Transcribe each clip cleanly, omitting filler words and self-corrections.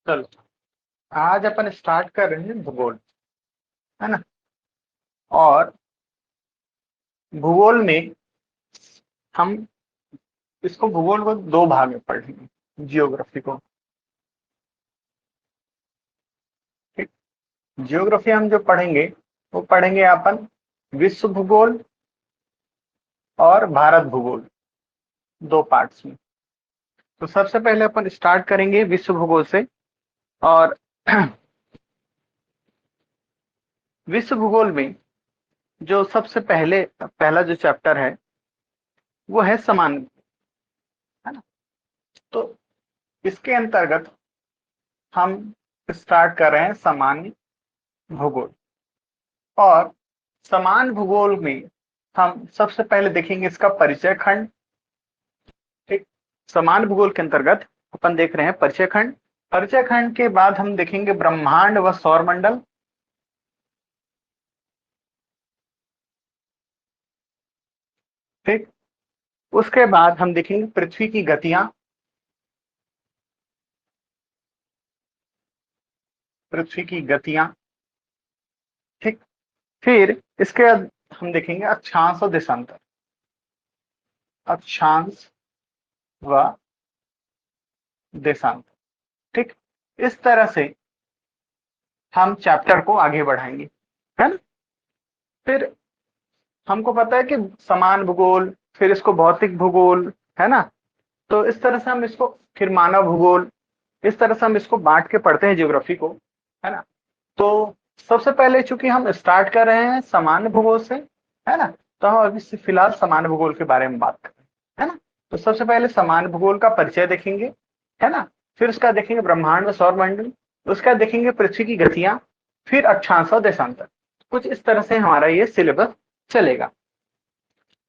चलो, आज अपन स्टार्ट कर रहे हैं भूगोल, है ना। और भूगोल में हम इसको भूगोल को दो भाग में पढ़ेंगे, जियोग्राफी को। ठीक। जियोग्राफी हम जो पढ़ेंगे वो पढ़ेंगे अपन विश्व भूगोल और भारत भूगोल, दो पार्ट्स में। तो सबसे पहले अपन स्टार्ट करेंगे विश्व भूगोल से। और विश्व भूगोल में जो सबसे पहला जो चैप्टर है वो है सामान्य, है ना। तो इसके अंतर्गत हम स्टार्ट कर रहे हैं सामान्य भूगोल। और समान भूगोल में हम सबसे पहले देखेंगे इसका परिचय खंड। ठीक। समान भूगोल के अंतर्गत अपन देख रहे हैं परिचय खंड। परिचय खंड के बाद हम देखेंगे ब्रह्मांड व सौरमंडल। ठीक। उसके बाद हम देखेंगे पृथ्वी की गतियां। पृथ्वी की गतियां। ठीक। फिर इसके बाद हम देखेंगे अक्षांश और देशांतर। अक्षांश व देशांतर। ठीक। इस तरह से हम चैप्टर को आगे बढ़ाएंगे, है ना। फिर हमको पता है कि समान भूगोल, फिर इसको भौतिक भूगोल, है ना। तो इस तरह से हम इसको, फिर मानव भूगोल, इस तरह से हम इसको बांट के पढ़ते हैं ज्योग्राफी को, है ना। तो सबसे पहले चूंकि हम स्टार्ट कर रहे हैं सामान्य भूगोल से, है ना, तो हम अभी से फिलहाल सामान्य भूगोल के बारे में बात करें, है ना। तो सबसे पहले सामान्य भूगोल का परिचय देखेंगे, है ना। फिर उसका देखेंगे ब्रह्मांड व सौरमंडल। उसका देखेंगे पृथ्वी की गतियां। फिर अक्षांश और देशांतर। कुछ इस तरह से हमारा ये सिलेबस चलेगा।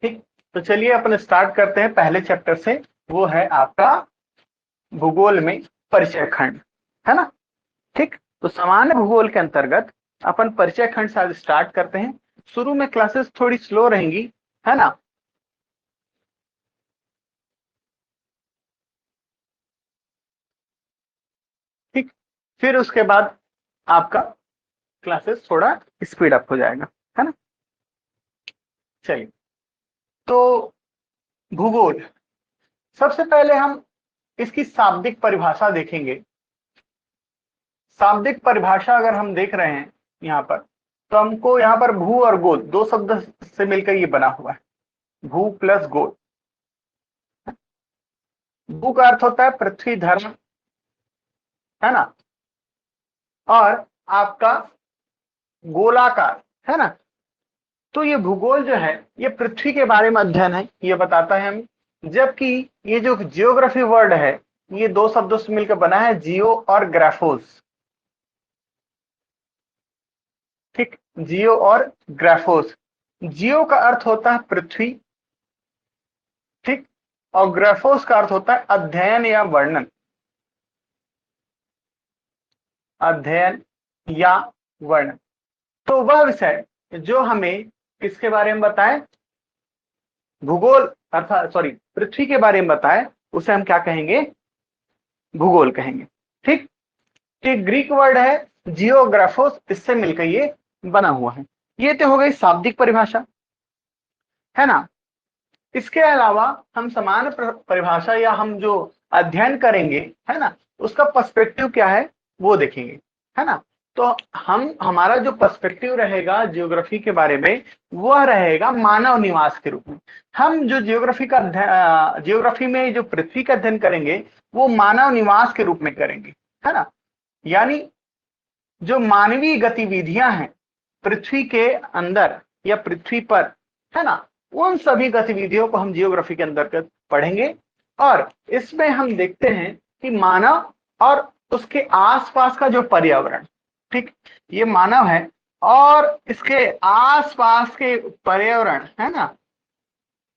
ठीक। तो चलिए अपन स्टार्ट करते हैं पहले चैप्टर से। वो है आपका भूगोल में परिचय खंड, है ना। ठीक। तो सामान्य भूगोल के अंतर्गत अपन परिचय खंड से आज स्टार्ट करते हैं। शुरू में क्लासेस थोड़ी स्लो रहेंगी, है ना। ठीक। फिर उसके बाद आपका क्लासेस थोड़ा स्पीड अप हो जाएगा, है ना। चलिए, तो भूगोल, सबसे पहले हम इसकी शाब्दिक परिभाषा देखेंगे। शाब्दिक परिभाषा अगर हम देख रहे हैं यहाँ पर, तो हमको यहाँ पर भू और गोल दो शब्द से मिलकर ये बना हुआ है, भू प्लस गोल। भू का अर्थ होता है पृथ्वी धर्म, है ना। और आपका गोलाकार, है ना। तो ये भूगोल जो है ये पृथ्वी के बारे में अध्ययन है, ये बताता है हमें। जबकि ये जो जियोग्राफी वर्ड है ये दो शब्दों से मिलकर बना है, जियो और ग्राफोस। ठीक। जियो और ग्राफोस। जियो का अर्थ होता है पृथ्वी। ठीक। और ग्राफोस का अर्थ होता है अध्ययन या वर्णन। अध्ययन या वर्णन। तो वह विषय जो हमें किसके बारे में बताए, भूगोल अर्थात सॉरी पृथ्वी के बारे में बताए, उसे हम क्या कहेंगे, भूगोल कहेंगे। ठीक। ये ग्रीक वर्ड है जियोग्राफोस, इससे मिलकर ये बना हुआ है। ये तो हो गई शाब्दिक परिभाषा, है ना। इसके अलावा हम समान परिभाषा या हम जो अध्ययन करेंगे, है ना, उसका पर्सपेक्टिव क्या है वो देखेंगे, है ना। तो हम हमारा जो पर्सपेक्टिव रहेगा जियोग्राफी के बारे में वह रहेगा मानव निवास के रूप में। हम जो जियोग्राफी का जियोग्राफी में जो पृथ्वी का अध्ययन करेंगे वो मानव निवास के रूप में करेंगे, है ना। यानी जो मानवीय गतिविधियां हैं पृथ्वी के अंदर या पृथ्वी पर, है ना, उन सभी गतिविधियों को हम जियोग्राफी के अंतर्गत पढ़ेंगे। और इसमें हम देखते हैं कि मानव और उसके आसपास का जो पर्यावरण, ठीक, ये मानव है और इसके आसपास के पर्यावरण, है ना,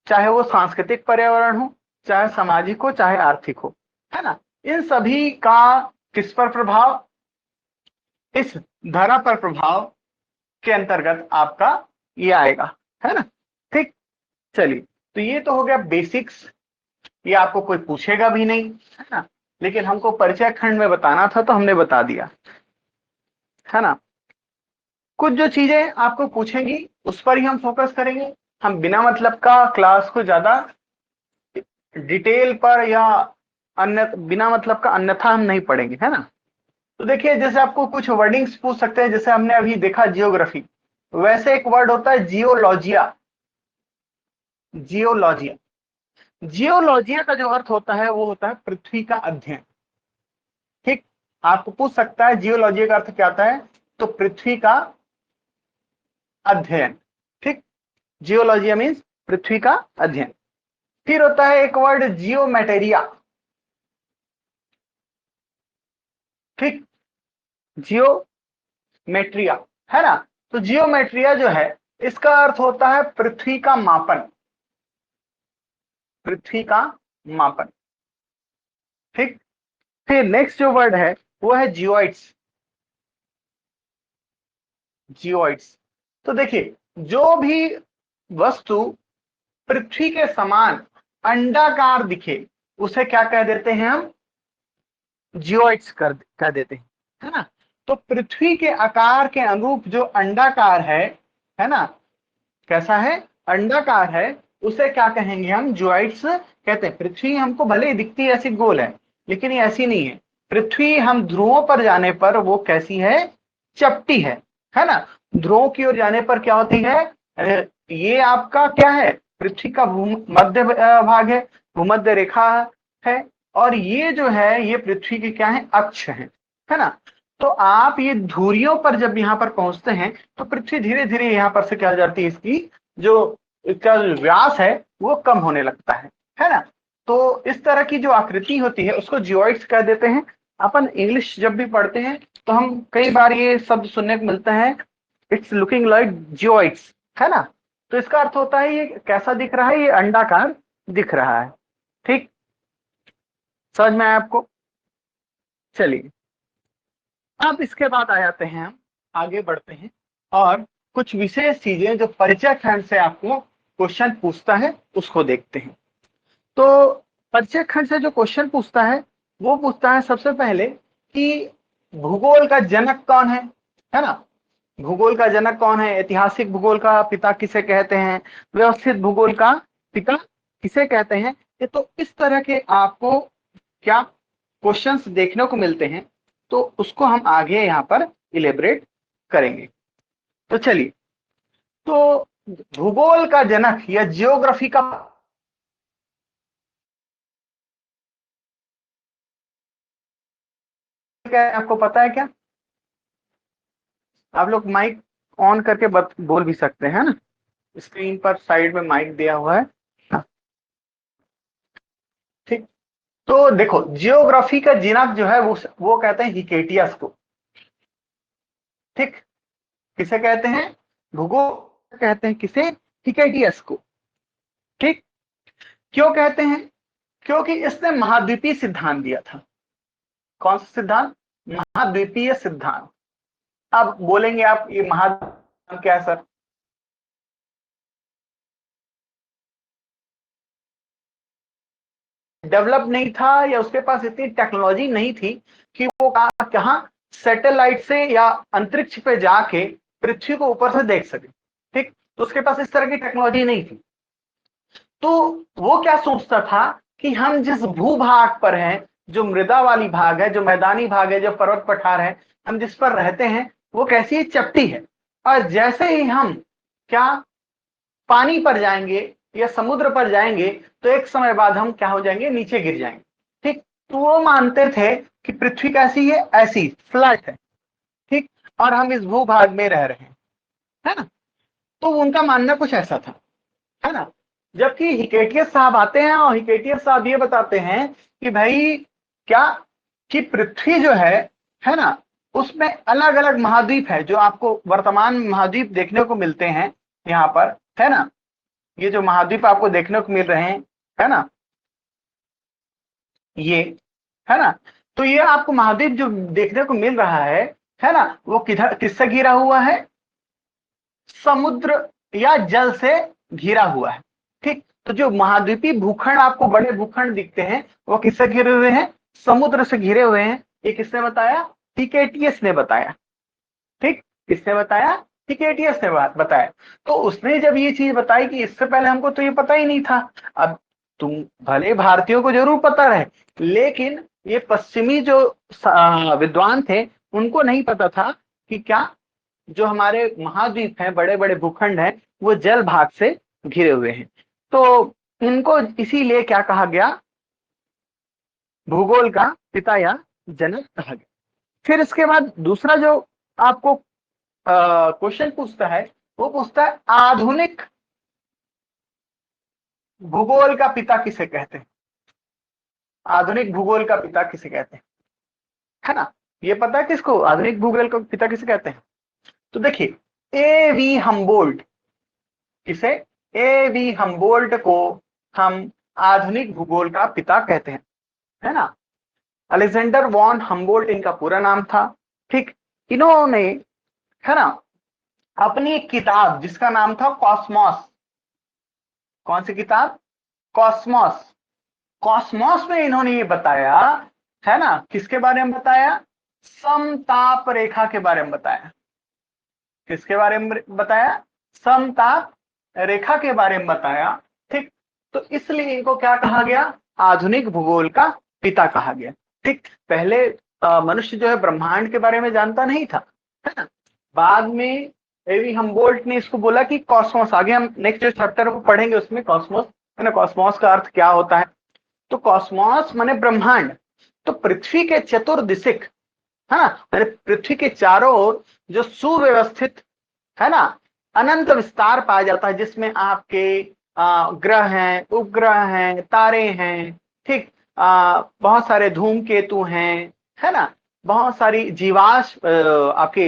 चाहे वो सांस्कृतिक पर्यावरण हो, चाहे सामाजिक हो, चाहे आर्थिक हो, है ना, इन सभी का किस पर प्रभाव, इस धरा पर प्रभाव के अंतर्गत आपका ये आएगा, है ना। ठीक। चलिए, तो ये तो हो गया बेसिक्स, ये आपको कोई पूछेगा भी नहीं, है ना। लेकिन हमको परिचय खंड में बताना था तो हमने बता दिया, है ना। कुछ जो चीजें आपको पूछेंगी उस पर ही हम फोकस करेंगे। हम बिना मतलब का क्लास को ज्यादा डिटेल पर या अन्य बिना मतलब का अन्यथा हम नहीं पढ़ेंगे, है ना। तो देखिए, जैसे आपको कुछ वर्डिंग्स पूछ सकते हैं, जैसे हमने अभी देखा जियोग्राफी, वैसे एक वर्ड होता है जियोलॉजिया। जियोलॉजिया जियोलॉजिया का जो अर्थ होता है वो होता है पृथ्वी का अध्ययन। ठीक, आपको पूछ सकता है जियोलॉजिया का अर्थ क्या होता है, तो पृथ्वी का अध्ययन। ठीक, जियोलॉजिया मीन्स पृथ्वी का अध्ययन। फिर होता है एक वर्ड जियोमेटेरिया। ठीक, जियोमेट्रिया, है ना। तो जियोमेट्रिया जो है इसका अर्थ होता है पृथ्वी का मापन। पृथ्वी का मापन। ठीक, फिर नेक्स्ट जो वर्ड है वो है जियोइड्स। जियोइड्स, तो देखिए, जो भी वस्तु पृथ्वी के समान अंडाकार दिखे उसे क्या कह देते हैं हम, जियोइड्स कह देते हैं, है ना। तो पृथ्वी के आकार के अनुरूप जो अंडाकार है ना, कैसा है, अंडाकार है, उसे क्या कहेंगे हम, जियोइड्स कहते हैं। पृथ्वी हमको भले ही दिखती है ऐसी गोल है, लेकिन ये ऐसी नहीं है। पृथ्वी हम ध्रुवों पर जाने पर वो कैसी है, चपटी है ना। ध्रुवों की ओर जाने पर क्या होती है, ये आपका क्या है, पृथ्वी का मध्य भाग है, भूमध्य रेखा है, और ये जो है ये पृथ्वी के क्या है, अक्ष है ना। तो आप ये धुरियों पर जब यहाँ पर पहुंचते हैं तो पृथ्वी धीरे धीरे यहाँ पर से क्या हो जाती है, इसकी जो इसका व्यास है वो कम होने लगता है ना। तो इस तरह की जो आकृति होती है उसको जियोइड्स कह देते हैं। अपन इंग्लिश जब भी पढ़ते हैं तो हम कई बार ये शब्द सुनने को मिलता है, इट्स लुकिंग लाइक जियोइड्स, है ना। तो इसका अर्थ होता है ये कैसा दिख रहा है, ये अंडाकार दिख रहा है। ठीक, समझ में आया आपको। चलिए, अब इसके बाद आ जाते हैं, हम आगे बढ़ते हैं और कुछ विशेष चीजें जो परिचय खंड से आपको क्वेश्चन पूछता है उसको देखते हैं। तो परिचय खंड से जो क्वेश्चन पूछता है वो पूछता है सबसे पहले कि भूगोल का जनक कौन है ना। भूगोल का जनक कौन है, ऐतिहासिक भूगोल का पिता किसे कहते हैं, व्यवस्थित भूगोल का पिता किसे कहते हैं। ये तो इस तरह के आपको क्या क्वेश्चंस देखने को मिलते हैं, तो उसको हम आगे यहाँ पर इलेबरेट करेंगे। तो चलिए, तो भूगोल का जनक या जियोग्राफी का क्या है, आपको पता है क्या। आप लोग माइक ऑन करके बोल भी सकते हैं ना, स्क्रीन पर साइड में माइक दिया हुआ है। ठीक, तो देखो, जियोग्राफी का जनक जो है वो कहते हैं हिकेटियस को। ठीक, किसे कहते हैं, भूगोल कहते हैं किसे, हिकेटियस को। ठीक, क्यों कहते हैं, क्योंकि इसने महाद्वीपीय सिद्धांत दिया था। कौन सा सिद्धांत, महाद्वीपीय सिद्धांत। अब बोलेंगे आप ये महाद्वीप क्या है सर, डेवलप नहीं था या उसके पास इतनी टेक्नोलॉजी नहीं थी कि वो कहां सैटेलाइट से या अंतरिक्ष पे जाके पृथ्वी को ऊपर से देख सके। ठीक, तो उसके पास इस तरह की टेक्नोलॉजी नहीं थी। तो वो क्या सोचता था कि हम जिस भूभाग पर हैं, जो मृदा वाली भाग है, जो मैदानी भाग है, जो पर्वत पठार है, हम जिस पर रहते हैं वो कैसी चपटी है, और जैसे ही हम क्या पानी पर जाएंगे या समुद्र पर जाएंगे तो एक समय बाद हम क्या हो जाएंगे, नीचे गिर जाएंगे। ठीक, तो वो मानते थे कि पृथ्वी कैसी है, ऐसी फ्लैट है। ठीक, और हम इस भूभाग में रह रहे हैं, है ना। तो उनका मानना कुछ ऐसा था, है ना। जबकि हिकेटियस साहब आते हैं और हिकेटियस साहब ये बताते हैं कि भाई क्या, कि पृथ्वी जो है ना, उसमें अलग अलग महाद्वीप है, जो आपको वर्तमान महाद्वीप देखने को मिलते हैं यहाँ पर, है ना। ये जो महाद्वीप आपको देखने को मिल रहे हैं, है ना, ये, है ना। तो ये आपको महाद्वीप जो देखने को मिल रहा है ना, वो किधर किससे घिरा हुआ है, समुद्र या जल से घिरा हुआ है। ठीक, तो जो महाद्वीपीय भूखंड आपको बड़े भूखंड दिखते हैं वो किससे घिरे हुए हैं, समुद्र से घिरे हुए हैं, ये किसने बताया? टिकेटियस ने बताया। ठीक, किसने बताया? टिकेटियस ने बताया। तो उसने जब ये चीज बताई कि इससे पहले हमको तो ये पता ही नहीं था। अब तुम भले भारतीयों को जरूर पता रहे, लेकिन ये पश्चिमी जो विद्वान थे उनको नहीं पता था कि क्या जो हमारे महाद्वीप हैं, बड़े बड़े भूखंड हैं, वो जल भाग से घिरे हुए हैं। तो इनको इसीलिए क्या कहा गया? भूगोल का पिता या जनक कहा गया। फिर इसके बाद दूसरा जो आपको क्वेश्चन पूछता है, वो पूछता है आधुनिक भूगोल का पिता किसे कहते हैं? आधुनिक भूगोल का पिता किसे कहते हैं? है ना, ये पता है किसको आधुनिक भूगोल का पिता किसे कहते हैं? तो देखिए, ए वी हम्बोल्ट, किसे? ए वी हम्बोल्ट को हम आधुनिक भूगोल का पिता कहते हैं, है ना। अलेक्जेंडर वॉन हम्बोल्ट इनका पूरा नाम था। ठीक, इन्होंने, है ना, अपनी एक किताब जिसका नाम था कॉस्मॉस, कौन सी किताब? कॉस्मॉस। कॉस्मॉस में इन्होंने ये बताया, है ना, किसके बारे में बताया? समताप रेखा के बारे में बताया। किसके बारे में बताया? समताप रेखा के बारे में बताया। ठीक, तो इसलिए इनको क्या कहा गया? आधुनिक भूगोल का पिता कहा गया। ठीक, पहले मनुष्य जो है ब्रह्मांड के बारे में जानता नहीं था, है ना। बाद में एवी हम्बोल्ट ने इसको बोला कि कॉस्मोस, आगे हम नेक्स्ट जो चैप्टर को पढ़ेंगे उसमें कॉस्मोस, है ना, कॉस्मोस का अर्थ क्या होता है। तो कॉस्मोस माने ब्रह्मांड। तो पृथ्वी के चतुर्दिशिक, है ना, माने पृथ्वी के चारों ओर जो सुव्यवस्थित, है ना, अनंत विस्तार पाया जाता है, जिसमें आपके ग्रह हैं, उपग्रह हैं, तारे हैं। ठीक, बहुत सारे धूमकेतु हैं, है ना, बहुत सारी जीवाश्म आपके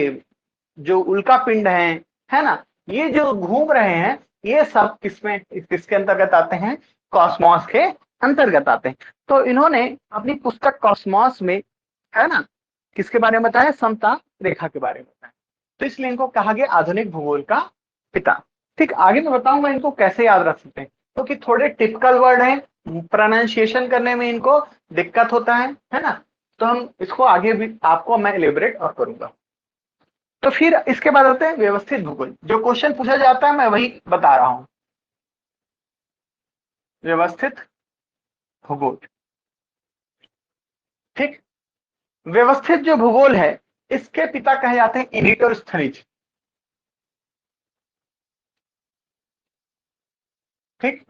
जो उल्का पिंड है ना, ये जो घूम रहे हैं, ये सब किसमें, किसके अंतर्गत आते हैं? कॉस्मॉस के अंतर्गत आते हैं। तो इन्होंने अपनी पुस्तक कॉस्मॉस में, है ना, किसके बारे में बताया? समता रेखा के बारे में बताया। तो इसलिए इनको कहा गया आधुनिक भूगोल का पिता। ठीक, आगे मैं बताऊंगा इनको कैसे याद रख सकते हैं, क्योंकि तो थोड़े टिपिकल वर्ड हैं, प्रोनाउंसिएशन करने में इनको दिक्कत होता है ना। तो हम इसको आगे भी आपको मैं एलिब्रेट और करूंगा। तो फिर इसके बाद आते हैं व्यवस्थित भूगोल। जो क्वेश्चन पूछा जाता है मैं वही बता रहा हूं। व्यवस्थित भूगोल। ठीक, व्यवस्थित जो भूगोल है, इसके पिता कहे जाते हैं इरिटोस्थनीज। ठीक,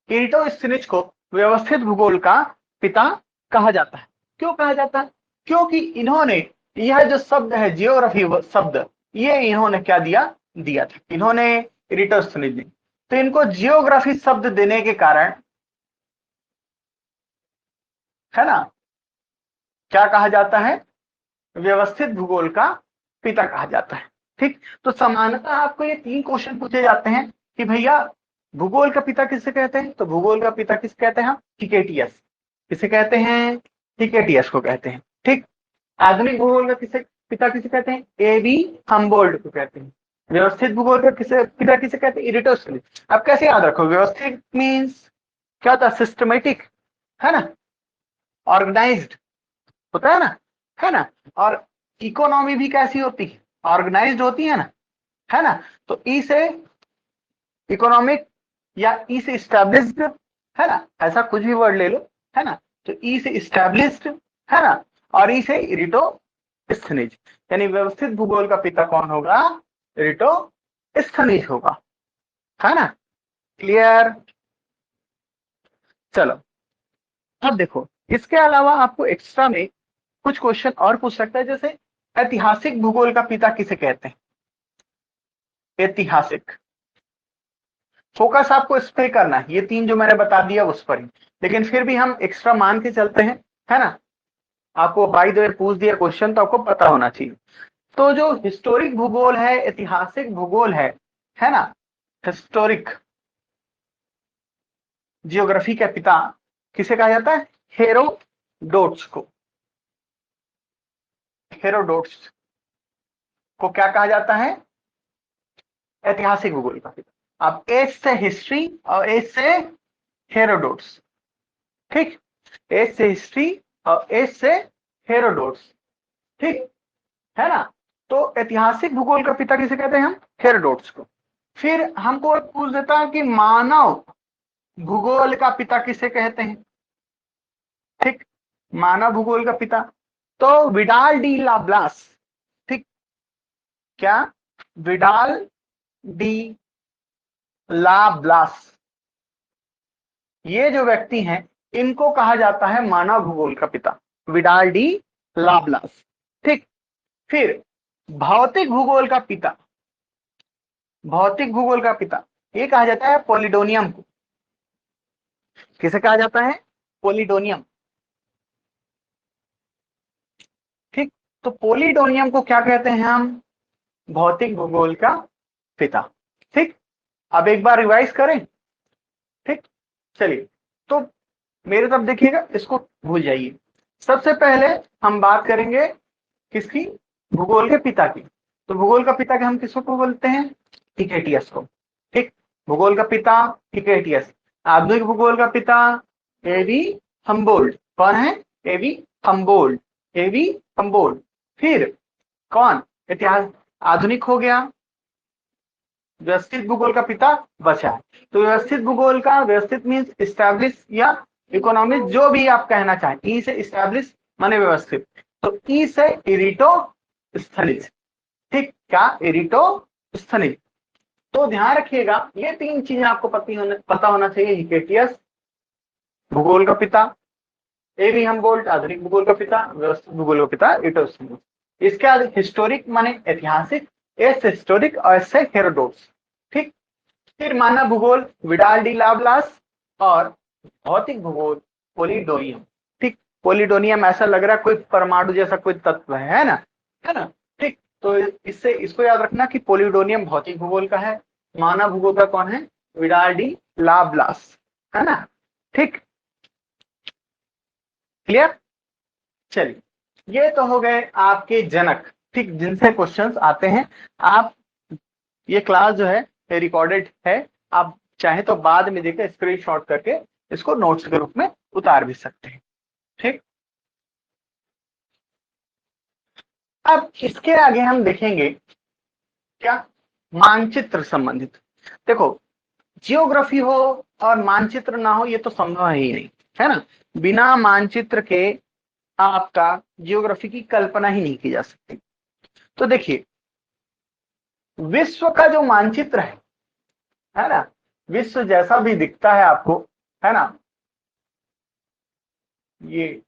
इरिटोस्थनीज को व्यवस्थित भूगोल का पिता कहा जाता है। क्यों कहा जाता है? क्योंकि इन्होंने यह जो शब्द है जियोग्राफी शब्द, ये इन्होंने क्या दिया? दिया था इन्होंने, इरिटोस्थनीज ने। तो इनको जियोग्राफी शब्द देने के कारण, है ना, क्या कहा जाता है? व्यवस्थित भूगोल का पिता कहा जाता है। ठीक, तो सामान्यतः आपको ये 3 क्वेश्चन पूछे जाते हैं कि भैया भूगोल का पिता किसे कहते हैं? तो भूगोल का पिता किसे कहते हैं? हम टिकेटियस। किसे कहते हैं? टिकेटियस को कहते हैं। ठीक, आधुनिक भूगोल का किसे पिता किसे कहते हैं? एबी हम्बोल्ट को कहते हैं। व्यवस्थित भूगोल का किसे पिता किसे कहते हैं? इरिटोस्थनीज। अब कैसे याद रखो? व्यवस्थित मीन्स क्या होता है? सिस्टमेटिक, है ना, ऑर्गेनाइज्ड होता है ना। और इकोनॉमी भी कैसी होती है? ऑर्गेनाइज्ड होती है ना। तो ई से इकोनॉमिक या ई से इस्टेब्लिश्ड, है ना, ऐसा कुछ भी वर्ड ले लो, है ना। तो ई से इस्टेब्लिश्ड, है ना, और ई से इरिटोस्थनीज, यानी व्यवस्थित भूगोल का पिता कौन होगा? इरिटोस्थनीज होगा, है ना। क्लियर? चलो, अब देखो, इसके अलावा आपको एक्स्ट्रा में कुछ क्वेश्चन और पूछ सकता है, जैसे ऐतिहासिक भूगोल का पिता किसे कहते हैं? ऐतिहासिक, फोकस आपको इस पे करना है, ये 3 जो मैंने बता दिया उस पर ही, लेकिन फिर भी हम एक्स्ट्रा मान के चलते हैं, है ना। आपको बाय द वे पूछ दिया क्वेश्चन तो आपको पता होना चाहिए। तो जो हिस्टोरिक भूगोल है, ऐतिहासिक भूगोल है ना, हिस्टोरिक जियोग्राफी का पिता किसे कहा जाता है? हेरोडोट्स को। हेरोडोट्स को क्या कहा जाता है? ऐतिहासिक भूगोल का पिता। अब एच से हिस्ट्री और एच से हेरोडोट्स। ठीक, एच से हिस्ट्री और एच से हेरोडोट्स, ठीक है ना। तो ऐतिहासिक भूगोल का पिता किसे कहते हैं हम? हेरोडोट्स को। फिर हमको पूछ देता है कि मानव भूगोल का पिता किसे कहते हैं? ठीक, मानव भूगोल का पिता तो विडाल डी लाब्लास। ठीक, क्या? विडाल डी लाब्लास, ये जो व्यक्ति हैं इनको कहा जाता है मानव भूगोल का पिता, विडाल डी लाब्लास। ठीक, फिर भौतिक भूगोल का पिता, भौतिक भूगोल का पिता ये कहा जाता है पोलिडोनियम को। किसे कहा जाता है? पोलिडोनियम। ठीक, तो पोलिडोनियम को क्या कहते हैं हम? भौतिक भूगोल का पिता। ठीक, अब एक बार रिवाइज करें। ठीक, चलिए, तो मेरे तरफ देखिएगा, इसको भूल जाइए। सबसे पहले हम बात करेंगे किसकी? भूगोल के पिता की। तो भूगोल का पिता के हम किसको बोलते हैं? हिकेटियस को। ठीक, भूगोल का पिता हिकेटियस। आधुनिक भूगोल का पिता एवी हम्बोल्ट। कौन है? एवी हम्बोल्ट, एवी हम्बोल्ट। फिर कौन? इतिहास आधुनिक हो गया। व्यवस्थित भूगोल का पिता बचा है। तो व्यवस्थित भूगोल का, व्यवस्थित मीन्स इस्टेब्लिश या इकोनॉमिक, जो भी आप कहना चाहें। ई से इस्टेब्लिश माने व्यवस्थित, तो ई से इरिटो स्थलित। ठीक, क्या? इरिटो स्थलित। तो ध्यान रखिएगा, ये तीन चीजें आपको पता होना चाहिए। हिकेटियस भूगोल का पिता, एवी हम्बोल्ट आधुनिक भूगोल का पिता, व्यवस्थित भूगोल का पिता इटोस्थनीज। इसके बाद हिस्टोरिक माने ऐतिहासिक, एस हिस्टोरिक और एस से हेरोडोट्स। ठीक, फिर मानव भूगोल विडाल डी लाब्लास और भौतिक भूगोल पोलिडोनियम। ठीक, पोलिडोनियम ऐसा लग रहा है कोई परमाणु जैसा कोई तत्व है ना, है ना। ठीक, तो इससे इसको याद रखना कि पोलिडोनियम भौतिक भूगोल का है, मानव भूगोल का कौन है? विडाल डी लाब्लास, है ना। ठीक, क्लियर? चलिए, ये तो हो गए आपके जनक, ठीक, जिनसे क्वेश्चंस आते हैं। आप ये क्लास जो है रिकॉर्डेड है, आप चाहे तो बाद में देकर स्क्रीनशॉट करके इसको नोट्स के रूप में उतार भी सकते हैं। ठीक, अब इसके आगे हम देखेंगे क्या? मानचित्र संबंधित। देखो, जियोग्राफी हो और मानचित्र ना हो ये तो संभव ही नहीं, है ना। बिना मानचित्र के आपका जियोग्राफी की कल्पना ही नहीं की जा सकती। तो देखिए, विश्व का जो मानचित्र है ना, विश्व जैसा भी दिखता है आपको, है ना, ये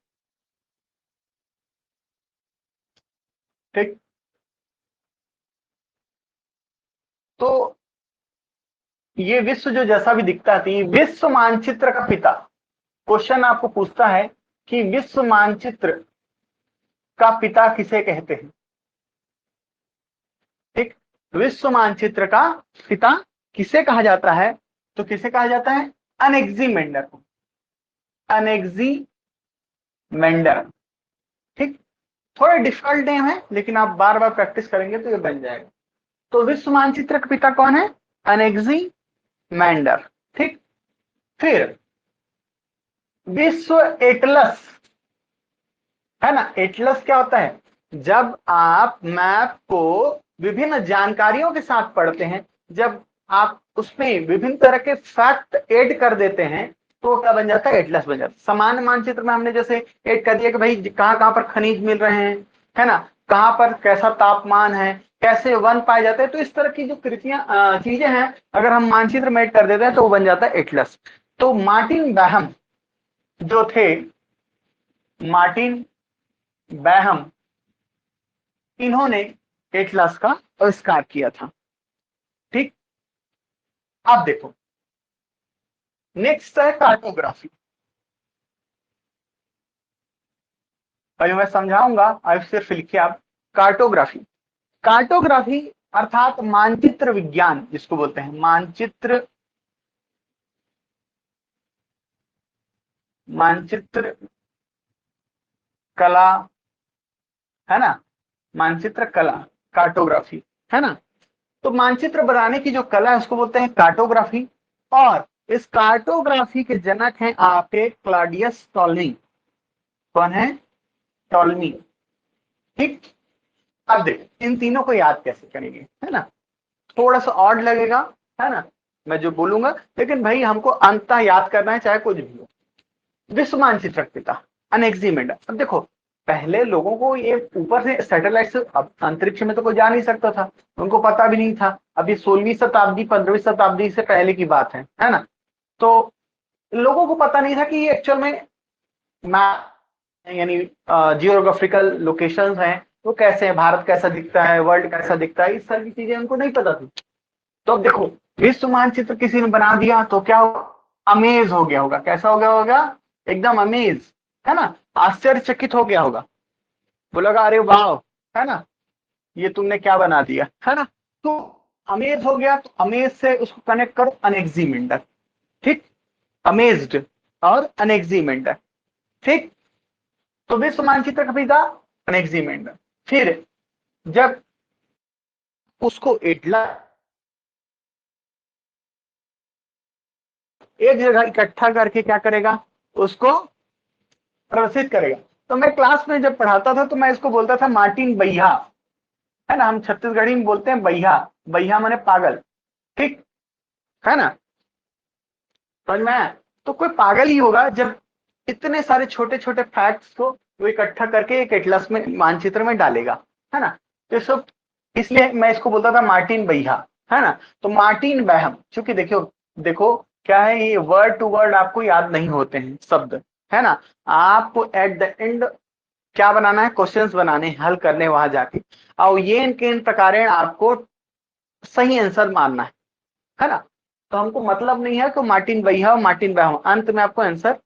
ठीक। तो ये विश्व जो जैसा भी दिखता है, तो ये विश्व मानचित्र का पिता। क्वेश्चन आपको पूछता है कि विश्व मानचित्र का पिता किसे कहते हैं? ठीक, विश्व मानचित्र का पिता किसे कहा जाता है? तो किसे कहा जाता है? अनेक्सिमेंडर को, अनेक्सिमेंडर। ठीक, थोड़ा डिफिकल्ट नेम है, लेकिन आप बार बार प्रैक्टिस करेंगे तो ये बन जाएगा। तो विश्व मानचित्र का पिता कौन है? अनेक्सिमेंडर। ठीक, फिर विश्व एटलस, है ना। एटलस क्या होता है? जब आप मैप को विभिन्न जानकारियों के साथ पढ़ते हैं, जब आप उसमें विभिन्न तरह के फैक्ट ऐड कर देते हैं, तो क्या बन जाता है? एटलस बन जाता है। सामान्य मानचित्र में हमने जैसे ऐड कर दिया कि भाई कहाँ कहाँ पर खनिज मिल रहे हैं, है ना, कहाँ पर कैसा तापमान है, कैसे वन पाए जाते हैं। तो इस तरह की जो कृतियां चीजें हैं, अगर हम मानचित्र में ऐड कर देते हैं तो वो बन जाता है एटलस। तो मार्टिन बैहम जो थे, मार्टिन बैहम, इन्होंने एटलस का आविष्कार किया था। ठीक, अब देखो, नेक्स्ट है कार्टोग्राफी। अभी मैं समझाऊंगा, अब सिर्फ लिखिए आप। कार्टोग्राफी, कार्टोग्राफी अर्थात मानचित्र विज्ञान जिसको बोलते हैं, मानचित्र, मानचित्र कला, है ना, मानचित्र कला, कार्टोग्राफी, है ना। तो मानचित्र बनाने की जो कला है उसको बोलते हैं कार्टोग्राफी। और इस कार्टोग्राफी के जनक हैं आपके क्लॉडियस टॉलमी। कौन है? टॉलमी। ठीक, अब देख इन तीनों को याद कैसे करेंगे, है ना, थोड़ा सा ऑड लगेगा, है ना, मैं जो बोलूंगा, लेकिन भाई हमको अंततः याद करना है चाहे कुछ भी हो। विश्व मानचित्रक पिता अनेक्सिमेंडर। अब देखो पहले लोगों को ये ऊपर से सैटेलाइट से, अब अंतरिक्ष में तो कोई जा नहीं सकता था, उनको पता भी नहीं था। अभी 16वीं शताब्दी 15वीं शताब्दी से पहले की बात है ना। तो लोगों को पता नहीं था कि ये एक्चुअल में मैप यानी जियोग्राफिकल लोकेशंस हैं वो कैसे है, भारत कैसा दिखता है, वर्ल्ड कैसा दिखता है, इस सारी चीजें उनको नहीं पता थी। तो अब देखो विश्व मानचित्र किसी ने बना दिया तो क्या अमेज हो गया होगा, कैसा हो गया होगा, एकदम अमेज, है ना, आश्चर्यचकित हो गया होगा, बोलेगा अरे वाह, है ना, ये तुमने क्या बना दिया, है ना। तो अमेज हो गया, तो अमेज से उसको कनेक्ट करो अनेक्सिमेंडर। ठीक, अमेज्ड और अनेक्सिमेंडर। ठीक, तो विश्व मानचित्र का पिता अनेक्सिमेंडर। फिर जब उसको एटलस एक जगह इकट्ठा करके क्या करेगा, उसको प्रदर्शित करेगा। तो मैं क्लास में जब पढ़ाता था तो मैं इसको बोलता था मार्टिन बैहा, है ना, हम छत्तीसगढ़ी में बोलते हैं बैहा, बैहा माने पागल। ठीक, है ना, समझ में आया? तो कोई पागल ही होगा जब इतने सारे छोटे छोटे फैक्ट्स को वो इकट्ठा करके एक एटलस में मानचित्र में डालेगा, है ना। तो सब इसलिए मैं इसको बोलता था मार्टिन बैहा, है ना। तो मार्टिन बैहम, चूंकि देखो देखो क्या है, ये वर्ड टू वर्ड आपको याद नहीं होते हैं शब्द, है ना। आपको एट द एंड क्या बनाना है, क्वेश्चंस बनाने, हल करने वहां जाके, और ये इनके इन प्रकार आपको सही आंसर मानना है ना। तो हमको मतलब नहीं है कि मार्टिन बैहा और मार्टिन बैहा, अंत में आपको आंसर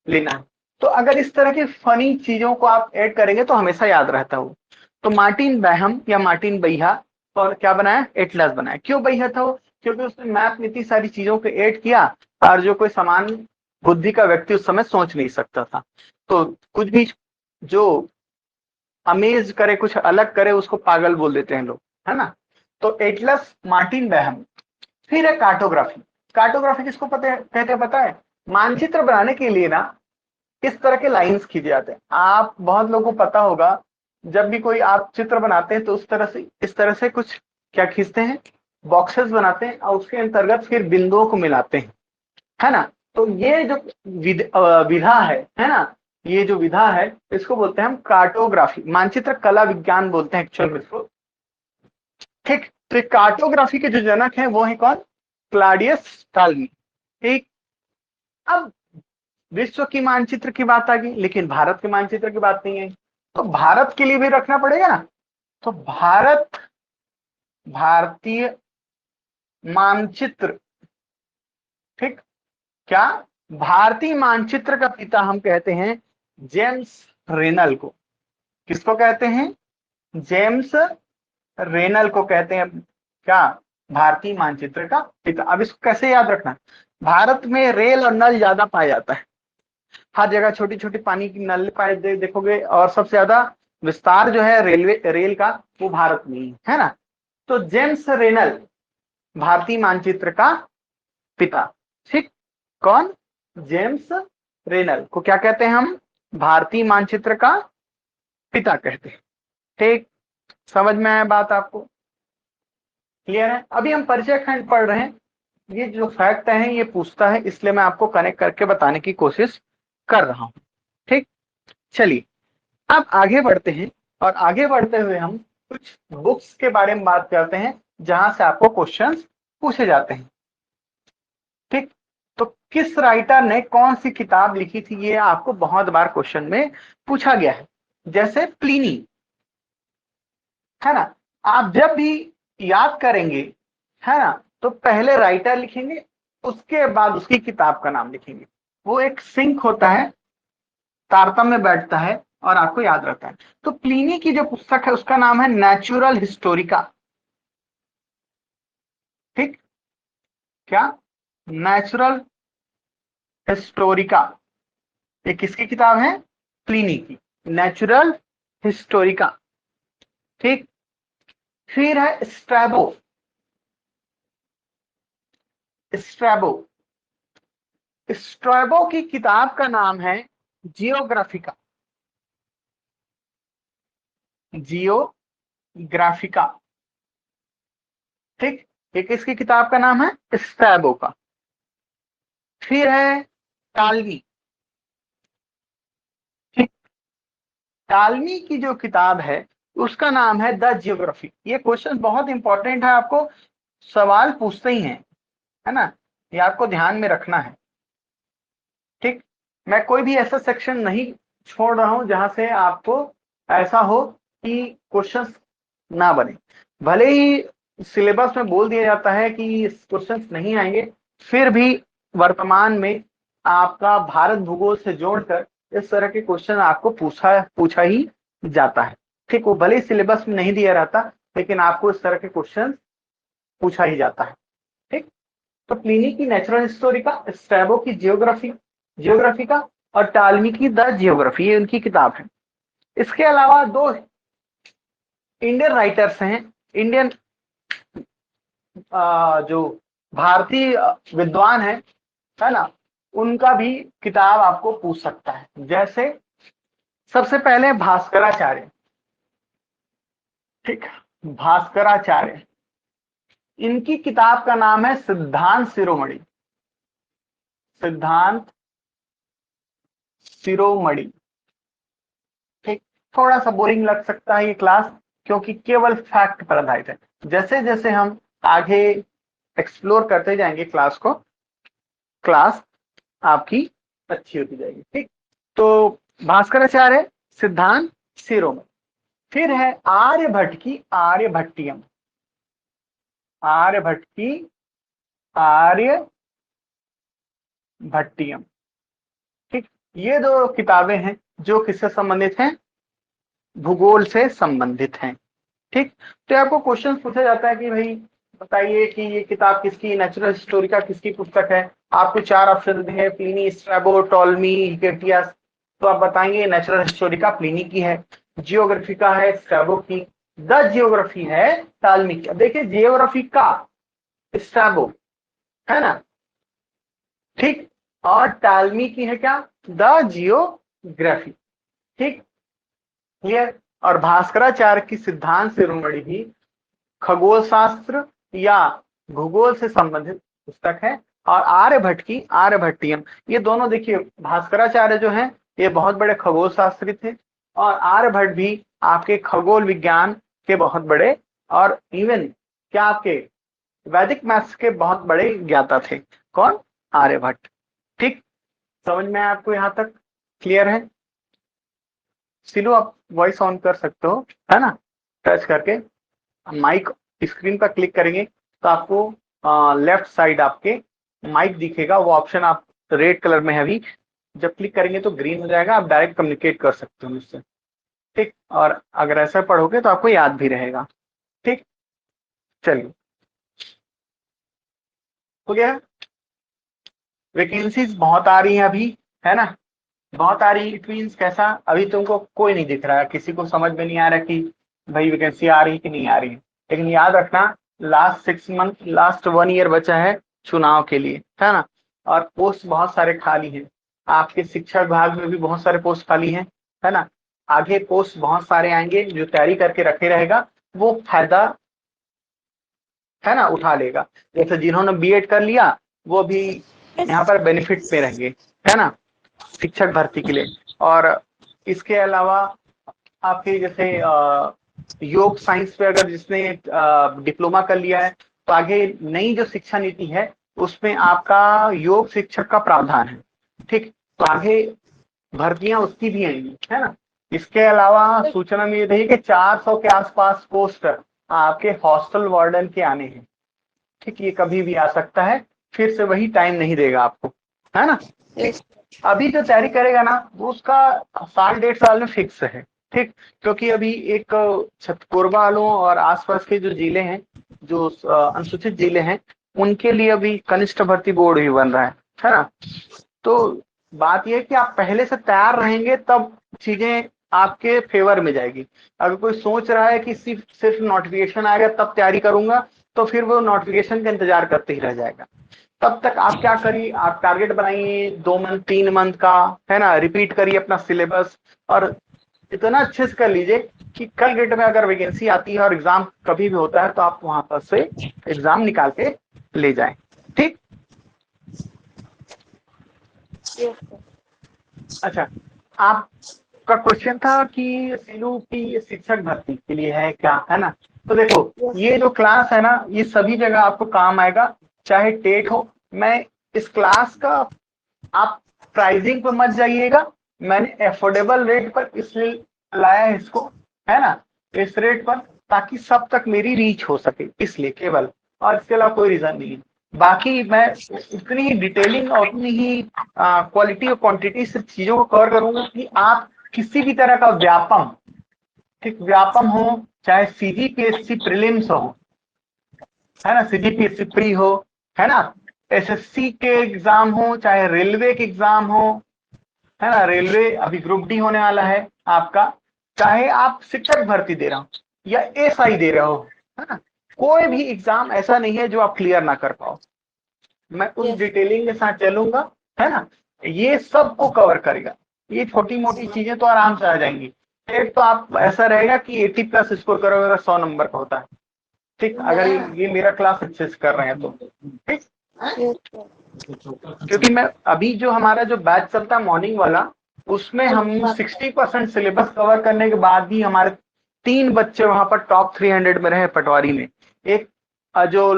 लेना है। तो अगर इस तरह की फनी चीजों को आप ऐड करेंगे तो हमेशा याद रहता हो। तो मार्टिन बैहम या मार्टिन बैहा और क्या बनाया, एटलस बनाया। क्यों बैहा था वो, क्योंकि उसने मैप में इतनी सारी चीजों को ऐड किया और जो कोई समान बुद्धि का व्यक्ति उस समय सोच नहीं सकता था। तो कुछ भी जो अमेज करे, कुछ अलग करे, उसको पागल बोल देते हैं लोग, है ना। तो एटलस मार्टिन बैहम। फिर है कार्टोग्राफी। कार्टोग्राफी किसको पता है, कहते हैं पता है? मानचित्र बनाने के लिए ना इस तरह के लाइंस खींचे जाते हैं। आप बहुत लोगों को पता होगा, जब भी कोई आप चित्र बनाते हैं तो उस तरह से इस तरह से कुछ क्या खींचते हैं, बॉक्सेस बनाते हैं और उसके अंतर्गत फिर बिंदुओं को मिलाते हैं, है ना। तो ये जो विधा है ना, ये जो विधा है इसको बोलते हैं हम कार्टोग्राफी, मानचित्र कला विज्ञान बोलते हैं एक्चुअल में इसको। ठीक, तो कार्टोग्राफी के जो जनक हैं वो है कौन, क्लाडियस टॉलमी। ठीक, अब विश्व की मानचित्र की बात आ गई, लेकिन भारत के मानचित्र की बात नहीं है, तो भारत के लिए भी रखना पड़ेगा ना। तो भारत, भारतीय मानचित्र, ठीक, क्या, भारतीय मानचित्र का पिता हम कहते हैं जेम्स रेनल को। किसको कहते हैं, जेम्स रेनल को कहते हैं क्या, भारतीय मानचित्र का पिता। अब इसको कैसे याद रखना, भारत में रेल और नल ज्यादा पाया जाता है, हर जगह छोटी छोटी पानी की नल पाए देखोगे, और सबसे ज्यादा विस्तार जो है रेलवे रेल का वो भारत में ही है ना। तो जेम्स रेनल भारतीय मानचित्र का पिता। ठीक, कौन, जेम्स रेनल को क्या कहते हैं हम, भारतीय मानचित्र का पिता कहते हैं। ठीक, समझ में आया बात आपको, क्लियर है? अभी हम परिचय खंड पढ़ रहे हैं, ये जो फैक्ट है ये पूछता है, इसलिए मैं आपको कनेक्ट करके बताने की कोशिश कर रहा हूं। ठीक, चलिए अब आगे बढ़ते हैं, और आगे बढ़ते हुए हम कुछ बुक्स के बारे में बात करते हैं जहां से आपको क्वेश्चंस पूछे जाते हैं। ठीक, तो किस राइटर ने कौन सी किताब लिखी थी, ये आपको बहुत बार क्वेश्चन में पूछा गया है। जैसे प्लिनी, है ना, आप जब भी याद करेंगे, है ना, तो पहले राइटर लिखेंगे, उसके बाद उसकी किताब का नाम लिखेंगे। वो एक सिंक होता है, तारतम्य में बैठता है और आपको याद रहता है। तो प्लिनी की जो पुस्तक है उसका नाम है नेचुरल हिस्टोरिका। ठीक, क्या, नेचुरल हिस्टोरिका, ये किसकी किताब है, प्लिनी की, नेचुरल हिस्टोरिका। ठीक, फिर है स्ट्रैबो। स्ट्रैबो, स्ट्रैबो की किताब का नाम है जियोग्राफिका। जियोग्राफिका। ठीक, एक इसकी किताब का नाम है स्ट्रैबो का। फिर है टालमी। ठीक, टालमी की जो किताब है उसका नाम है द जियोग्राफी। ये क्वेश्चन बहुत इंपॉर्टेंट है, आपको सवाल पूछते ही हैं, है ना, ये आपको ध्यान में रखना है। ठीक, मैं कोई भी ऐसा सेक्शन नहीं छोड़ रहा हूं जहां से आपको ऐसा हो कि क्वेश्चंस ना बने। भले ही सिलेबस में बोल दिया जाता है कि क्वेश्चंस नहीं आएंगे, फिर भी वर्तमान में आपका भारत भूगोल से जोड़कर इस तरह के क्वेश्चन आपको पूछा ही जाता है। ठीक, वो भले ही सिलेबस में नहीं दिया रहता, लेकिन आपको इस तरह के क्वेश्चन पूछा ही जाता है। ठीक, तो प्लिनी की नेचुरल हिस्टोरी का, स्ट्रैबो की जियोग्राफी का, और टालमी की द जियोग्राफी, ये उनकी किताब है। इसके अलावा दो इंडियन राइटर्स हैं, इंडियन जो भारतीय विद्वान है ना, उनका भी किताब आपको पूछ सकता है। जैसे सबसे पहले भास्कराचार्य। ठीक, भास्कराचार्य, इनकी किताब का नाम है सिद्धांत शिरोमणि। सिद्धांत शिरोमणि। ठीक, थोड़ा सा बोरिंग लग सकता है ये क्लास, क्योंकि केवल फैक्ट पर आधारित है। जैसे जैसे हम आगे एक्सप्लोर करते जाएंगे क्लास को, क्लास आपकी अच्छी होती जाएगी। ठीक, तो भास्कराचार्य, सिद्धांत शिरोमणि। फिर है आर्यभट्ट की आर्यभट्टियम। आर्यभट्ट की आर्यभट्टियम। ठीक, ये दो किताबें हैं जो किससे संबंधित हैं, भूगोल से संबंधित हैं। ठीक, तो आपको क्वेश्चन पूछा जाता है कि भाई बताइए कि ये किताब किसकी, नेचुरल हिस्टोरी का किसकी पुस्तक है। आपको चार ऑप्शन दिए, प्लिनी, स्ट्रैबो, टॉलमी, हिकेटियस। तो आप बताएंगे नेचुरल हिस्टोरी का प्लिनी की है, जियोग्राफी का है स्ट्रैबो की, द जियोग्राफी है टालमी की। अब देखिए, जियोग्राफी का स्ट्रैबो, है ना, ठीक, और टालमी की है क्या, द जियोग्राफी। ठीक, क्लियर। और भास्कराचार्य की सिद्धांत शिरोमणि भी खगोल शास्त्र या भूगोल से संबंधित पुस्तक है। और आर्यभट्ट की आर्यभट्टियम, ये दोनों देखिए, भास्कराचार्य जो हैं ये बहुत बड़े खगोल शास्त्री थे, और आर्यभट्ट भी आपके खगोल विज्ञान के बहुत बड़े, और इवन क्या आपके वैदिक मैथ्स के बहुत बड़े ज्ञाता थे। कौन, आर्यभट्ट। ठीक, समझ में आया आपको यहाँ तक, क्लियर है। सिलो आप वॉइस ऑन कर सकते हो, है ना, टच करके माइक स्क्रीन पर क्लिक करेंगे तो आपको लेफ्ट साइड आपके माइक दिखेगा, वो ऑप्शन आप रेड कलर में है अभी, जब क्लिक करेंगे तो ग्रीन हो जाएगा, आप डायरेक्ट कम्युनिकेट कर सकते हो मुझसे। ठीक, और अगर ऐसा पढ़ोगे तो आपको याद भी रहेगा। ठीक, चलिए, हो गया। वैकेंसीज बहुत आ रही है अभी, है ना, बहुत आ रही। इट मीन्स कैसा, अभी तुमको कोई नहीं दिख रहा है, किसी को समझ में नहीं आ रहा कि भाई वैकेंसी आ रही है कि नहीं आ रही है। लेकिन याद रखना, लास्ट 6 मंथ, लास्ट 1 ईयर बचा है चुनाव के लिए, है ना, और पोस्ट बहुत सारे खाली हैं। आपके शिक्षा विभाग में भी बहुत सारे पोस्ट खाली हैं, है ना। आगे पोस्ट बहुत सारे आएंगे, जो तैयारी करके रखे रहेगा वो फायदा, है ना, उठा लेगा। जैसे जिन्होंने बीएड कर लिया वो भी यहाँ पर बेनिफिट पे रहेंगे, है ना, शिक्षक भर्ती के लिए। और इसके अलावा आपके जैसे योग साइंस पे अगर जिसने डिप्लोमा कर लिया है, तो आगे नई जो शिक्षा नीति है उसमें आपका योग शिक्षक का प्रावधान है। ठीक, तो आगे भर्तियां उसकी भी आएंगी, है ना। इसके अलावा सूचना में ये रही कि 400 के आसपास पोस्ट आपके हॉस्टल वार्डन के आने हैं। ठीक, ये कभी भी आ सकता है, फिर से वही टाइम नहीं देगा आपको, है ना। अभी जो तैयारी करेगा ना वो उसका 1.5 साल में फिक्स है। ठीक, क्योंकि अभी एक कोरबा वालों और आसपास के जो जिले हैं, जो अनुसूचित जिले हैं, उनके लिए अभी कनिष्ठ भर्ती बोर्ड भी बन रहा है ना। तो बात यह है कि आप पहले से तैयार रहेंगे तब चीजें आपके फेवर में जाएगी। अगर कोई सोच रहा है कि सिर्फ सिर्फ नोटिफिकेशन आएगा तब तैयारी करूंगा, तो फिर वो नोटिफिकेशन का इंतजार करते ही रह जाएगा। तब तक आप क्या करिए, आप टारगेट बनाइए 2 मंथ 3 मंथ का, है ना, रिपीट करिए अपना सिलेबस, और इतना अच्छे से कर लीजिए कि कल डेट में अगर वैकेंसी आती है और एग्जाम कभी भी होता है तो आप वहां पर से एग्जाम निकाल के ले जाएं। ठीक। अच्छा, आपका क्वेश्चन था कि सीलू की शिक्षक भर्ती के लिए है क्या, है ना? तो देखो ये जो क्लास है ना, ये सभी जगह आपको काम आएगा, चाहे टेट हो। मैं इस क्लास का आप प्राइसिंग पर मत जाइएगा, मैंने एफोर्डेबल रेट पर इसलिए लाया है इसको, है ना, इस रेट पर, ताकि सब तक मेरी रीच हो सके, इसलिए केवल, और इसके अलावा कोई रीजन नहीं है। बाकी मैं उतनी ही डिटेलिंग और उतनी ही क्वालिटी और क्वांटिटी से चीजों को कवर करूंगा कि आप किसी भी तरह का व्यापम, ठीक, व्यापम हो, चाहे सीजीपीएससी प्रीलिम्स हो, है ना, सीजीपीएससी प्री हो, है ना, एसएससी के एग्जाम हो, चाहे रेलवे के एग्जाम हो, है ना, रेलवे अभी ग्रुप डी होने वाला है आपका, चाहे आप शिक्षक भर्ती दे रहा हो या एसआई दे रहे हो, है ना, कोई भी एग्जाम ऐसा नहीं है जो आप क्लियर ना कर पाओ। मैं उस डिटेलिंग के साथ चलूंगा, है ना, ये सबको कवर करेगा। ये छोटी मोटी चीजें तो आराम से आ जाएंगी। एक तो आप ऐसा रहेगा कि 80+ स्कोर करोगे अगर 100 नंबर का होता है, ठीक, अगर ये मेरा क्लास अच्छे से कर रहे हैं तो, ठीक। क्योंकि मैं अभी जो हमारा जो बैच चलता है मॉर्निंग वाला, उसमें हम 60% सिलेबस कवर करने के बाद भी हमारे 3 बच्चे वहां पर टॉप 300 में रहे पटवारी में। एक जो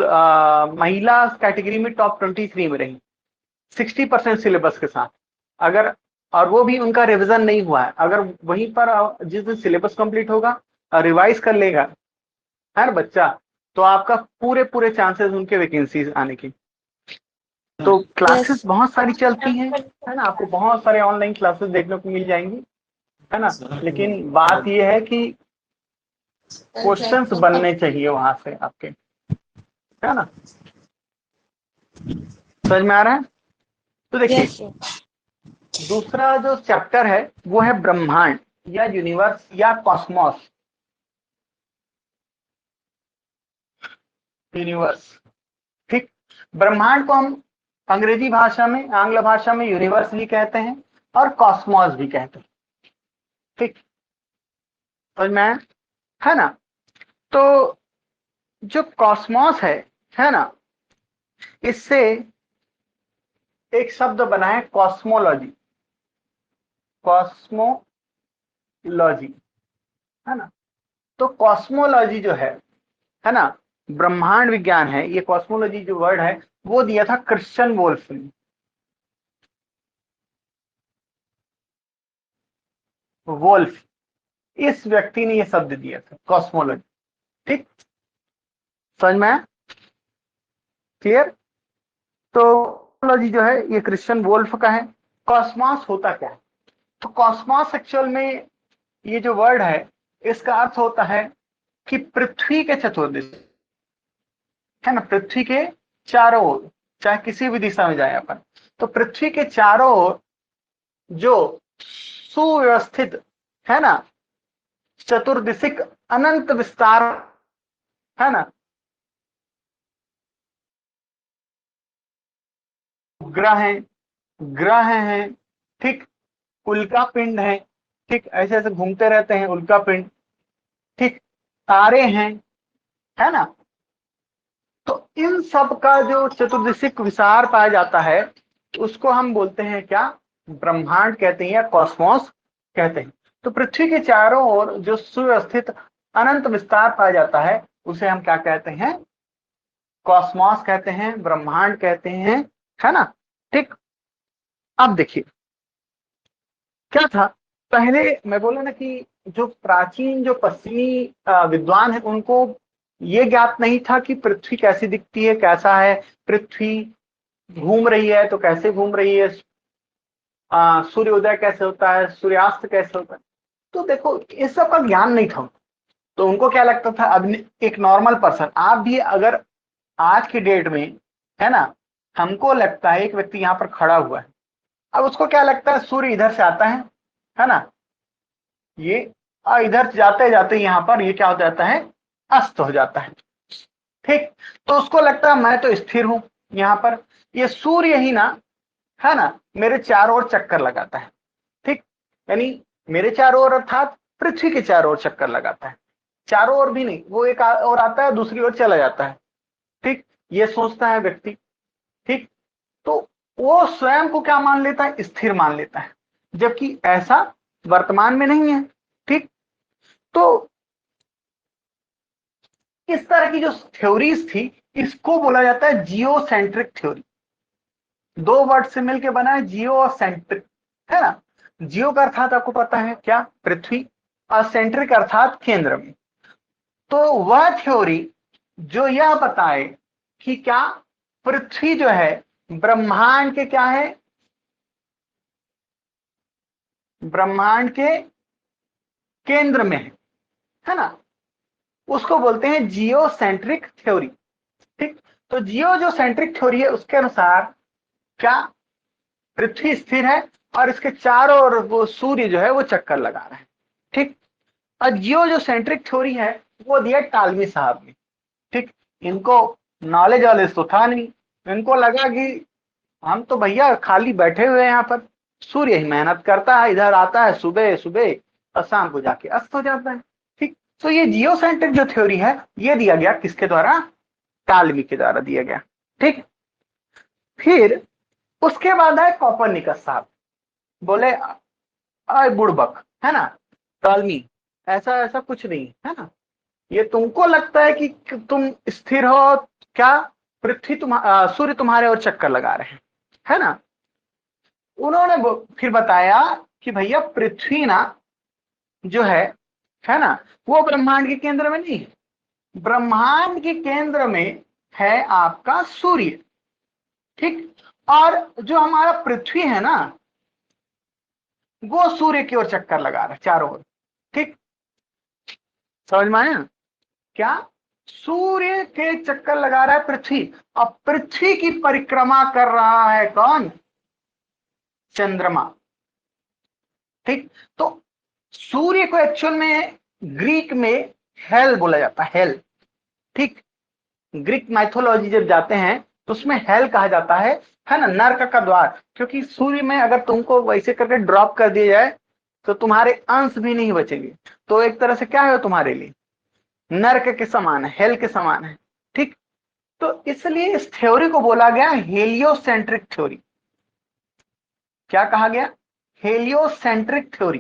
महिला कैटेगरी में टॉप 23 में रही, 60% सिलेबस के साथ। अगर, और वो भी उनका रिवीजन नहीं हुआ है, अगर वहीं पर जिस दिन सिलेबस कंप्लीट होगा रिवाइज कर लेगा हर बच्चा, तो आपका पूरे पूरे चांसेस उनके वैकेंसीज आने की। तो क्लासेस बहुत सारी चलती हैं, है ना, आपको बहुत सारे ऑनलाइन क्लासेस देखने को मिल जाएंगी, है ना, लेकिन बात यह है कि क्वेश्चंस बनने चाहिए वहां से आपके, है ना, समझ में आ रहा है? तो देखिए दूसरा जो चैप्टर है वो है ब्रह्मांड या यूनिवर्स या कॉस्मोस। यूनिवर्स, ठीक। ब्रह्मांड को हम अंग्रेजी भाषा में, आंग्ल भाषा में यूनिवर्स भी कहते हैं और कॉस्मोस भी कहते हैं, ठीक, समझ में आया, है ना? तो जो कॉस्मोस है ना, इससे एक शब्द बना है कॉस्मोलॉजी। कॉस्मोलॉजी, है ना? तो कॉस्मोलॉजी जो है ना, ब्रह्मांड विज्ञान है, ये कॉस्मोलॉजी जो वर्ड है वो दिया था क्रिश्चियन वोल्फ ने। वोल्फ, इस व्यक्ति ने ये शब्द दिया था कॉस्मोलॉजी, ठीक, समझ में आया? क्लियर? तो कॉस्मोलॉजी जो है ये क्रिश्चियन वोल्फ का है। कॉस्मॉस होता क्या है? तो कॉस्मॉस एक्चुअल में ये जो वर्ड है इसका अर्थ होता है कि पृथ्वी के चतुर्दिश, है ना, पृथ्वी के चारों ओर, चाहे किसी भी दिशा में जाए अपन, तो पृथ्वी के चारों ओर जो सुव्यवस्थित, है ना, चतुर्दिशिक अनंत विस्तार, है ना, ग्रह हैं, ग्रह हैं, ठीक, उल्का पिंड है, ठीक, ऐसे ऐसे घूमते रहते हैं उल्का पिंड, ठीक, तारे हैं, है ना, तो इन सब का जो चतुर्दिशिक विसार पाया जाता है उसको हम बोलते हैं क्या? ब्रह्मांड कहते हैं या कॉस्मोस कहते हैं। तो पृथ्वी के चारों ओर जो सुव्यवस्थित अनंत विस्तार पाया जाता है उसे हम क्या कहते हैं? कॉस्मोस कहते हैं, ब्रह्मांड कहते हैं, है ना, ठीक। अब देखिए क्या था, पहले मैं बोला ना कि जो प्राचीन जो पश्चिमी विद्वान है उनको ये ज्ञात नहीं था कि पृथ्वी कैसी दिखती है, कैसा है, पृथ्वी घूम रही है तो कैसे घूम रही है, सूर्योदय कैसे होता है, सूर्यास्त कैसे होता है, तो देखो इस सब का ज्ञान नहीं था। तो उनको क्या लगता था, अब एक नॉर्मल पर्सन, आप भी अगर आज की डेट में, है ना, हमको लगता है एक व्यक्ति यहाँ पर खड़ा हुआ है, अब उसको क्या लगता है सूर्य इधर से आता है ना, ये इधर जाते जाते यहाँ पर ये क्या हो जाता है, अस्त हो जाता है, ठीक। तो उसको लगता है मैं तो स्थिर हूं यहाँ पर, ये सूर्य ही ना, है ना, मेरे चारों ओर चक्कर लगाता है, ठीक, यानी मेरे चारों ओर अर्थात पृथ्वी के चारों ओर चक्कर लगाता है। चारों ओर भी नहीं, वो एक और आता है दूसरी ओर चला जाता है। ठीक, ये सोचता है व्यक्ति। ठीक, तो वो स्वयं को क्या मान लेता है, स्थिर मान लेता है, जबकि ऐसा वर्तमान में नहीं है। ठीक, तो इस तरह की जो थ्योरीज थी इसको बोला जाता है जियोसेंट्रिक थ्योरी। दो वर्ड से मिलकर बना है जियो और सेंट्रिक, है ना। जियो का अर्थात आपको पता है क्या, पृथ्वी, और सेंट्रिक अर्थात केंद्र में। तो वह थ्योरी जो यह बताए कि क्या पृथ्वी जो है ब्रह्मांड के क्या ब्रह्मांड के केंद्र में है ना, उसको बोलते हैं जियो सेंट्रिक थ्योरी। ठीक, तो जियो जो सेंट्रिक थ्योरी है उसके अनुसार क्या पृथ्वी स्थिर है और इसके चारों ओर वो सूर्य जो है वो चक्कर लगा रहा है। ठीक, और जियो जो सेंट्रिक थ्योरी है वो दिया टालमी साहब ने। ठीक, इनको नॉलेज वॉलेज तो था नहीं, इनको लगा कि हम तो भैया खाली बैठे हुए हैं यहाँ पर, सूर्य ही मेहनत करता है, इधर आता है सुबह सुबह और शाम को जाके अस्त हो जाता है। ठीक, तो ये जियो सेंट्रिक जो थ्योरी है ये दिया गया किसके द्वारा, टालमी के द्वारा दिया गया। ठीक, फिर उसके बाद आए कॉपरनिकस साहब, बोले अय बुड़बक, है ना, टालमी ऐसा ऐसा कुछ नहीं है ना, ये तुमको लगता है कि तुम स्थिर हो, क्या पृथ्वी सूर्य तुम्हारे ओर चक्कर लगा रहे हैं, है ना। उन्होंने फिर बताया कि भैया पृथ्वी ना जो है ना, वो ब्रह्मांड के केंद्र में नहीं है, ब्रह्मांड के केंद्र में है आपका सूर्य। ठीक, और जो हमारा पृथ्वी है ना वो सूर्य की ओर चक्कर लगा रहा है चारों ओर। ठीक, समझ में आया क्या, सूर्य के चक्कर लगा रहा है पृथ्वी, अब पृथ्वी की परिक्रमा कर रहा है कौन, चंद्रमा। ठीक, तो सूर्य को एक्चुअल में ग्रीक में हेल बोला जाता है, हेल। ठीक, ग्रीक माइथोलॉजी जब जाते हैं तो उसमें हेल कहा जाता है ना, नर्क का द्वार, क्योंकि सूर्य में अगर तुमको वैसे करके ड्रॉप कर दिया जाए तो तुम्हारे अंश भी नहीं बचेंगे, तो एक तरह से क्या है तुम्हारे लिए नर्क के समान है, हेल के समान है। ठीक, तो इसलिए इस थ्योरी को बोला गया हेलियोसेंट्रिक थ्योरी। क्या कहा गया, हेलियोसेंट्रिक थ्योरी।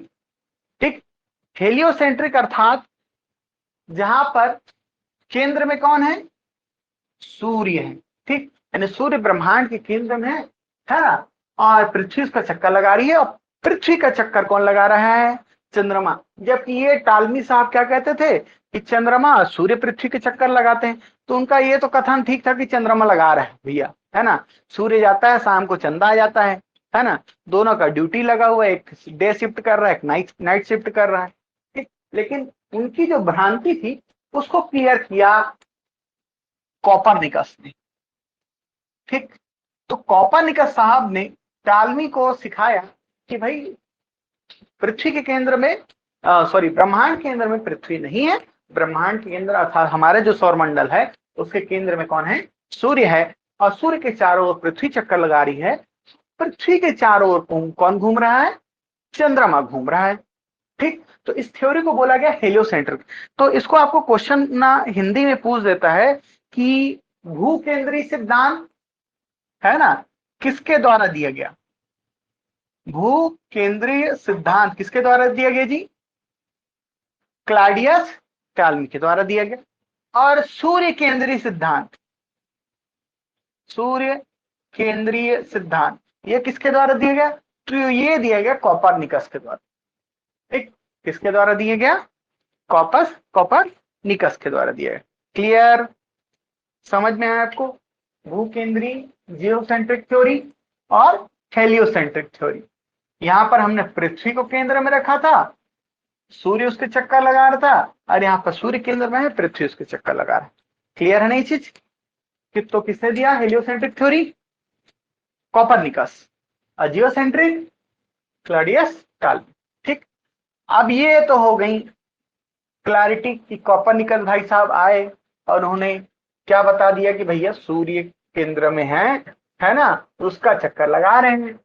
ठीक, हेलियोसेंट्रिक अर्थात जहां पर केंद्र में कौन है, सूर्य है। ठीक, यानी सूर्य ब्रह्मांड के केंद्र में है ना, और पृथ्वी उसका चक्कर लगा रही है, और पृथ्वी का चक्कर कौन लगा रहा है, चंद्रमा। जबकि ये टालमी साहब क्या कहते थे कि चंद्रमा सूर्य पृथ्वी के चक्कर लगाते हैं, तो उनका ये तो कथन ठीक था कि चंद्रमा लगा रहा है भैया, है ना, सूर्य जाता है शाम को चंदा आ जाता है ना, दोनों का ड्यूटी लगा हुआ है, एक डे शिफ्ट कर रहा है, एक नाइट शिफ्ट कर रहा है। ठीक, लेकिन उनकी जो भ्रांति थी उसको क्लियर किया कॉपरनिकस ने। ठीक, तो कॉपरनिकस साहब ने टालमी को सिखाया कि भाई पृथ्वी के केंद्र में सॉरी ब्रह्मांड के केंद्र में पृथ्वी नहीं है, ब्रह्मांड के केंद्र अर्थात हमारे जो सौरमंडल है उसके केंद्र में कौन है, सूर्य है, और सूर्य के चारों ओर पृथ्वी चक्कर लगा रही है। पृथ्वी के चारों ओर कौन घूम रहा है, चंद्रमा घूम रहा है। ठीक, तो इस थ्योरी को बोला गया हेलियोसेंट्रिक। तो इसको आपको क्वेश्चन ना हिंदी में पूछ देता है कि भू केंद्रीय सिद्धांत है ना किसके द्वारा दिया गया, भू केंद्रीय सिद्धांत किसके द्वारा दिया गया जी, क्लॉडियस टालमी के द्वारा दिया गया। और सूर्य केंद्रीय सिद्धांत, सूर्य केंद्रीय सिद्धांत ये किसके द्वारा दिया गया, तो ये दिया गया कॉपरनिकस के द्वारा। ठीक, किसके द्वारा दिया गया, कॉपरनिकस के द्वारा दिया गया। क्लियर, समझ में आया आपको, भू केंद्रीय जियोसेंट्रिक थ्योरी और हेलियोसेंट्रिक थ्योरी। यहां पर हमने पृथ्वी को केंद्र में रखा था, सूर्य उसके चक्कर लगा रहा था, और यहाँ पर सूर्य केंद्र में है, पृथ्वी उसके चक्कर लगा रहा है। क्लियर है नहीं चीज, कि तो किसने दिया हेलियोसेंट्रिक थ्योरी, कॉपरनिकस, और जियोसेंट्रिक क्लॉडियस टालमी। ठीक, अब ये तो हो गई क्लैरिटी कि कॉपरनिकस भाई साहब आए और उन्होंने क्या बता दिया कि भैया सूर्य केंद्र में है ना, उसका चक्कर लगा रहे हैं।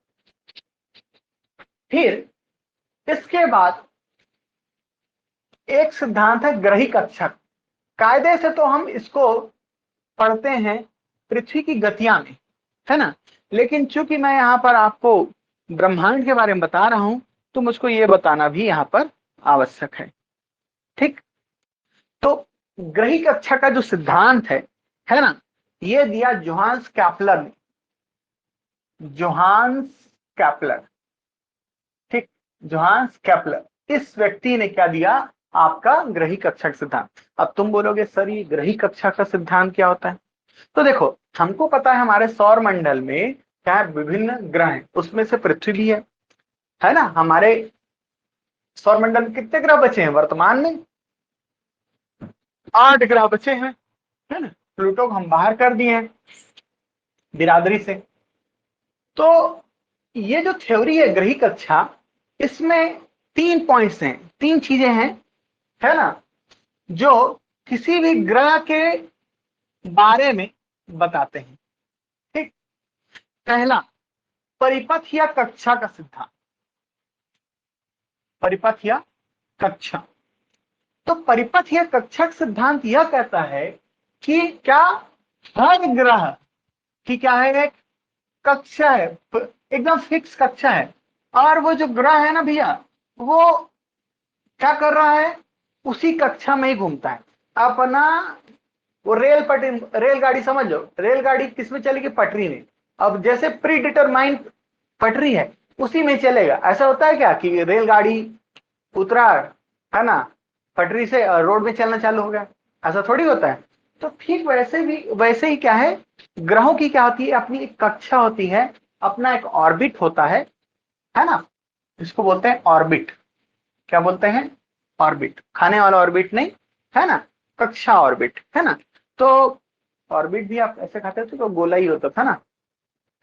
फिर इसके बाद एक सिद्धांत है ग्रही कक्षक। कायदे से तो हम इसको पढ़ते हैं पृथ्वी की गतियां में, है ना, लेकिन चूंकि मैं यहाँ पर आपको ब्रह्मांड के बारे में बता रहा हूं तो मुझको ये बताना भी यहाँ पर आवश्यक है। ठीक, तो ग्रही कक्षा का जो सिद्धांत है ना, ये दिया जोहान्स कैपलर ने, जोहान्स कैपलर। ठीक, जोहान्स कैपलर इस व्यक्ति ने क्या दिया, आपका ग्रही कक्षा का सिद्धांत। अब तुम बोलोगे सर ये ग्रही कक्षा का सिद्धांत क्या होता है? तो देखो, हमको पता है हमारे सौर मंडल में क्या है, विभिन्न ग्रह हैं, उसमें से पृथ्वी भी है ना। हमारे सौर मंडल में कितने ग्रह बचे हैं वर्तमान में? 8 ग्रह बचे हैं, है ना। प्लूटो को हम बाहर कर दिए हैं बिरादरी से। तो ये जो थ्योरी है ग्रही कक्षा, इसमें 3 पॉइंट्स हैं, 3 चीजें हैं, है ना, जो किसी भी ग्रह के बारे में बताते हैं। ठीक, पहला परिपथ या कक्षा का सिद्धांत, परिपथ या कक्षा। तो परिपथ या कक्षा का सिद्धांत यह कहता है कि क्या हर ग्रह की क्या है, एक कक्षा है, एकदम फिक्स कक्षा है, और वो जो ग्रह है ना भैया, वो क्या कर रहा है, उसी कक्षा में ही घूमता है अपना। वो रेलगाड़ी समझ लो, रेलगाड़ी किसमें चलेगी, पटरी में। अब जैसे प्री डिटरमाइंड पटरी है उसी में चलेगा। ऐसा होता है क्या कि रेलगाड़ी उतरा, है ना, पटरी से रोड में चलना चालू हो गया? ऐसा थोड़ी होता है। तो ठीक वैसे ही क्या है, ग्रहों की क्या होती है, अपनी एक कक्षा होती है, अपना एक ऑर्बिट होता है ना। इसको बोलते हैं ऑर्बिट। क्या बोलते हैं? ऑर्बिट। खाने वाला ऑर्बिट नहीं, है ना, कक्षा ऑर्बिट, है ना। तो ऑर्बिट भी आप ऐसे खाते थे तो गोला ही होता था ना,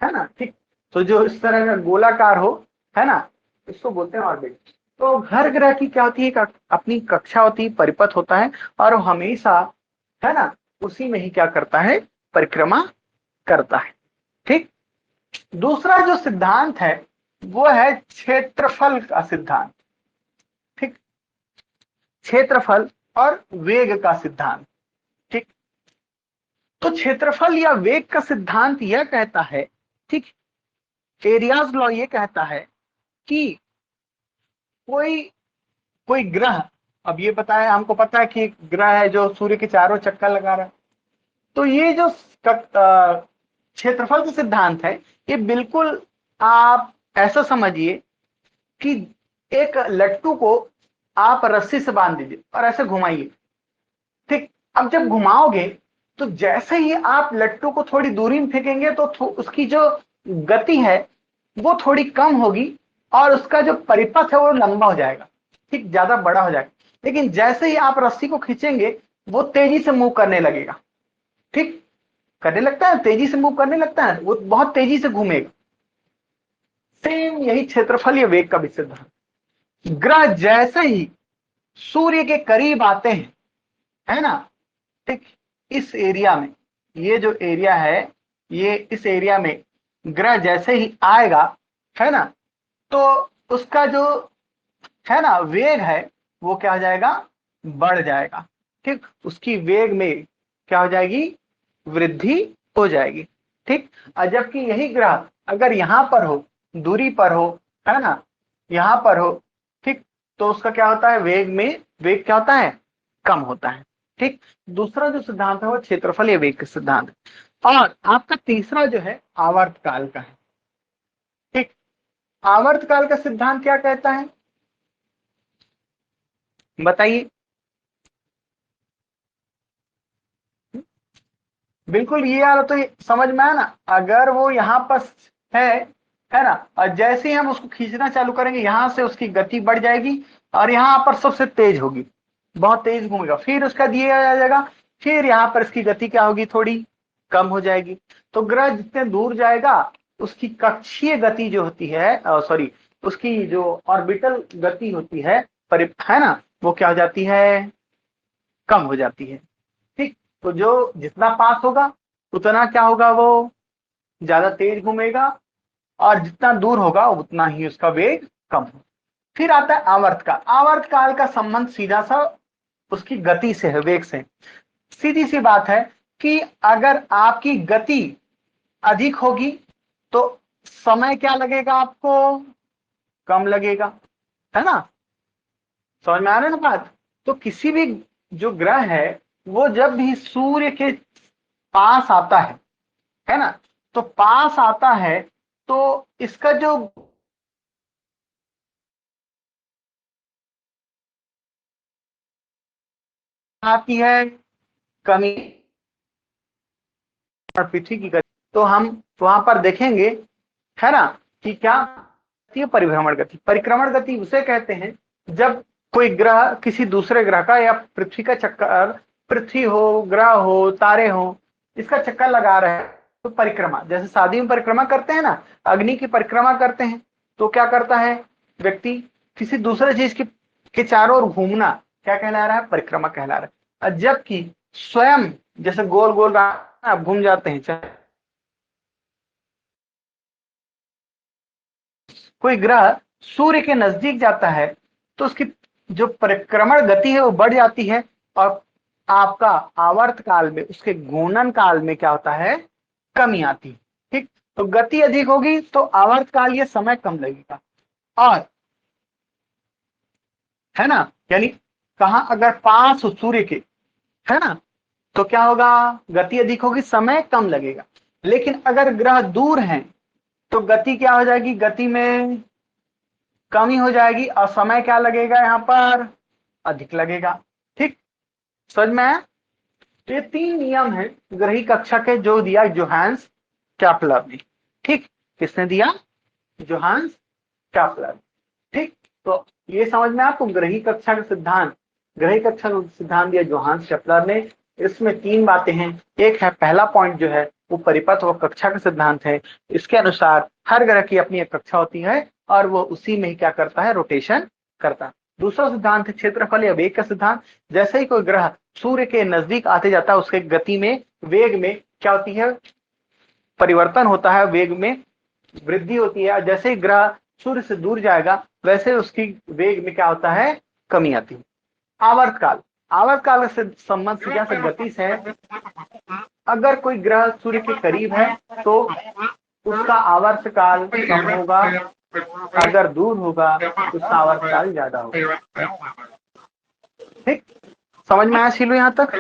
है ना। ठीक, तो जो इस तरह का गोलाकार हो, है ना, इसको बोलते हैं ऑर्बिट। तो हर ग्रह की क्या होती है, अपनी कक्षा होती है, परिपथ होता है, और वो हमेशा, है ना, उसी में ही क्या करता है, परिक्रमा करता है। ठीक, दूसरा जो सिद्धांत है वो है क्षेत्रफल का सिद्धांत। ठीक, क्षेत्रफल और वेग का सिद्धांत। ठीक, तो क्षेत्रफल या वेग का सिद्धांत यह कहता है, ठीक, एरियाज लॉ ये कहता है कि कोई कोई ग्रह, अब ये बताया, हमको पता है कि एक ग्रह है जो सूर्य के चारों चक्कर लगा रहा है। तो ये जो क्षेत्रफल का सिद्धांत है, ये बिल्कुल आप ऐसा समझिए कि एक लट्टू को आप रस्सी से बांध दीजिए और ऐसे घुमाइए। ठीक, अब जब घुमाओगे तो जैसे ही आप लट्टू को थोड़ी दूरी में फेंकेंगे तो उसकी जो गति है वो थोड़ी कम होगी और उसका जो परिपथ है वो लंबा हो जाएगा, ठीक, ज्यादा बड़ा हो जाएगा। लेकिन जैसे ही आप रस्सी को खींचेंगे वो तेजी से मूव करने लगेगा। ठीक, करने लगता है, तेजी से मूव करने लगता है, वो बहुत तेजी से घूमेगा। सेम यही क्षेत्रफल या वेग का भी सिद्धांत। ग्रह जैसे ही सूर्य के करीब आते हैं, है ना, ठीक, इस एरिया में, ये जो एरिया है, ये इस एरिया में ग्रह जैसे ही आएगा, है ना, तो उसका जो, है ना, वेग है वो क्या हो जाएगा, बढ़ जाएगा। ठीक, उसकी वेग में क्या हो जाएगी, वृद्धि हो जाएगी। ठीक, और जबकि यही ग्रह अगर यहां पर हो, दूरी पर हो, है ना, यहां पर हो, ठीक, तो उसका क्या होता है, वेग क्या होता है, कम होता है। ठीक, दूसरा जो सिद्धांत है वो क्षेत्रफल या वेग का सिद्धांत है। और आपका तीसरा जो है आवर्त काल का है। ठीक, आवर्त काल का सिद्धांत क्या कहता है, बताइए। बिल्कुल, ये यार तो समझ में आया ना, अगर वो यहाँ पर है ना, और जैसे ही हम उसको खींचना चालू करेंगे यहां से उसकी गति बढ़ जाएगी और यहाँ पर सबसे तेज होगी, बहुत तेज घूमेगा, फिर उसका दिया जाएगा, फिर यहाँ पर इसकी गति क्या होगी, थोड़ी कम हो जाएगी। तो ग्रह जितने दूर जाएगा उसकी कक्षीय गति जो होती है, सॉरी, उसकी जो ऑर्बिटल गति होती है, है ना, वो क्या हो जाती है, कम हो जाती है। ठीक, तो जो जितना पास होगा उतना क्या होगा, वो ज्यादा तेज घूमेगा, और जितना दूर होगा उतना ही उसका वेग कम होगा। फिर आता है आवर्त काल। आवर्त काल का संबंध सीधा सा उसकी गति से है, वेग से। सीधी सी बात है कि अगर आपकी गति अधिक होगी तो समय क्या लगेगा आपको, कम लगेगा, है ना। समझ में आ रहा है ना बात। तो किसी भी जो ग्रह है वो जब भी सूर्य के पास आता है ना, तो पास आता है तो इसका जो आती है कमी और पृथ्वी की गति, तो हम वहां पर देखेंगे, है ना, कि क्या है परिभ्रमण गति। परिक्रमण गति उसे कहते हैं जब कोई ग्रह किसी दूसरे ग्रह का या पृथ्वी का चक्कर, पृथ्वी हो, ग्रह हो, तारे हो, इसका चक्कर लगा रहे हैं तो परिक्रमा, जैसे शादी में परिक्रमा करते हैं ना, अग्नि की परिक्रमा करते हैं, तो क्या करता है व्यक्ति, किसी दूसरे चीज के चारों ओर घूमना क्या कहला रहा है, परिक्रमा कहला रहा है। और जबकि स्वयं जैसे गोल गोल आप घूम जाते हैं, कोई ग्रह सूर्य के नजदीक जाता है तो उसकी जो परिक्रमण गति है वो बढ़ जाती है, और आपका आवर्त काल में, उसके घूर्णन काल में क्या होता है, कमी आती है। ठीक, तो गति अधिक होगी तो आवर्त काल, ये समय कम लगेगा। और है ना, यानी कहा अगर पास हो सूर्य के, है ना, तो क्या होगा, गति अधिक होगी, समय कम लगेगा। लेकिन अगर ग्रह दूर हैं तो गति क्या हो जाएगी, गति में कमी हो जाएगी और समय क्या लगेगा, यहां पर अधिक लगेगा। ठीक, समझ में आया। तो ये 3 नियम है ग्रही कक्षा के, जो दिया जोहान्स कैप्लर ने। ठीक, किसने दिया, जोहान्स कैप्लर। ठीक, तो ये समझ में आपको ग्रही कक्षा का सिद्धांत, ग्रही कक्षा का सिद्धांत दिया जोहान्स कैप्लर ने। इसमें 3 बातें हैं। एक है, पहला पॉइंट जो है वो परिपथ व कक्षा का सिद्धांत है। इसके अनुसार हर ग्रह की अपनी एक कक्षा होती है और वो उसी में ही क्या करता है, रोटेशन करता है। दूसरा सिद्धांत है क्षेत्रफल या वेग का सिद्धांत। जैसे ही कोई ग्रह सूर्य के नजदीक आते जाता है उसके गति में, वेग में क्या होती है, परिवर्तन होता है, वेग में वृद्धि होती है। और जैसे ही ग्रह सूर्य से दूर जाएगा वैसे उसकी वेग में क्या होता है, कमी आती है। आवर्त काल, आवर्त काल से संबंध सीधा से गति से है। अगर कोई ग्रह सूर्य के करीब है तो उसका आवर्त काल कम होगा, अगर दूर होगा तो उसका आवर्त काल ज्यादा होगा। ठीक, समझ में आया शीलू यहाँ तक।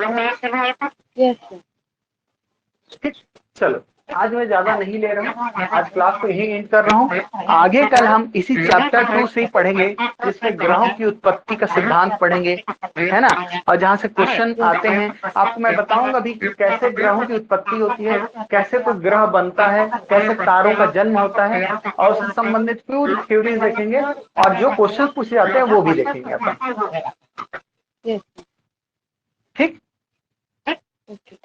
ठीक, चलो आज मैं ज्यादा नहीं ले रहा हूँ, आज क्लास को यही एंड कर रहा हूँ। आगे कल हम इसी चैप्टर 2 से ही पढ़ेंगे, जिसमें ग्रहों की उत्पत्ति का सिद्धांत पढ़ेंगे, है ना। और जहाँ से क्वेश्चन आते हैं आपको मैं बताऊंगा भी कि कैसे ग्रहों की उत्पत्ति होती है, कैसे कोई ग्रह बनता है, कैसे तारों का जन्म होता है, और उससे संबंधित पूरी थ्योरीज देखेंगे, और जो क्वेश्चन पूछे जाते हैं वो भी देखेंगे अपन। ठीक,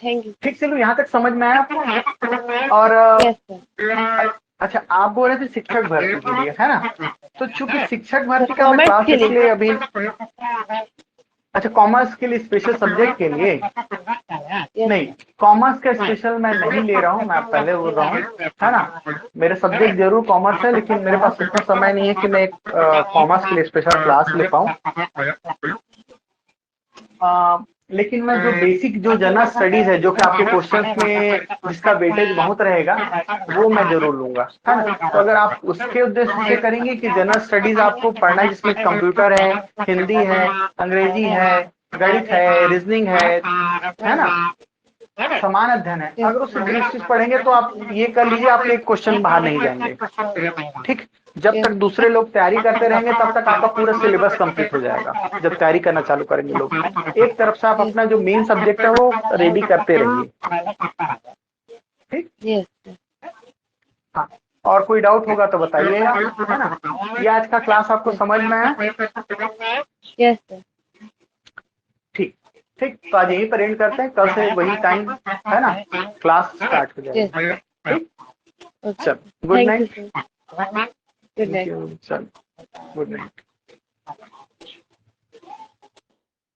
थैंक यू। ठीक, चलो यहाँ तक समझ में आया आपको। और अच्छा, आप बोल रहे थे शिक्षक भर्ती के लिए, है ना। तो चूंकि शिक्षक भर्ती का मैं क्लास इसलिए अभी, अच्छा कॉमर्स के लिए, स्पेशल सब्जेक्ट के लिए नहीं, कॉमर्स का स्पेशल मैं नहीं ले रहा हूँ, मैं पहले बोल रहा हूँ, है ना। मेरे सब्जेक्ट जरूर कॉमर्स है, लेकिन मेरे पास इतना समय नहीं है कि मैं कॉमर्स के लिए स्पेशल क्लास ले पाऊँ। लेकिन मैं जो बेसिक जो जनरल स्टडीज है, जो कि आपके क्वेश्चंस में जिसका वेटेज बहुत रहेगा, वो मैं जरूर लूंगा, है ना। तो अगर आप उसके उद्देश्य से करेंगे कि जनरल स्टडीज आपको पढ़ना है, जिसमें कंप्यूटर है, हिंदी है, अंग्रेजी है, गणित है, रीजनिंग है ना, समान अध्ययन है, अगर उस दृष्टि से पढ़ेंगे तो आप ये कर लीजिए, आप एक क्वेश्चन बाहर नहीं जाएंगे। ठीक, जब तक दूसरे लोग तैयारी करते रहेंगे तब तक आपका पूरा सिलेबस कंप्लीट हो जाएगा। जब तैयारी करना चालू करेंगे लोग, एक तरफ से आप अपना जो मेन सब्जेक्ट है वो रेडी करते रहिए। ठीक, हाँ, और कोई डाउट होगा तो बताइएगा, है ना। ये आज का क्लास आपको समझ में आया। Yes sir. ठीक, ठीक, तो आज यहीं पर एंड करते हैं, कल से वही टाइम, है ना, क्लास स्टार्ट हो जाएगी। ठीक, चल, गुड नाइट। गुड नाइट, चल, गुड नाइट।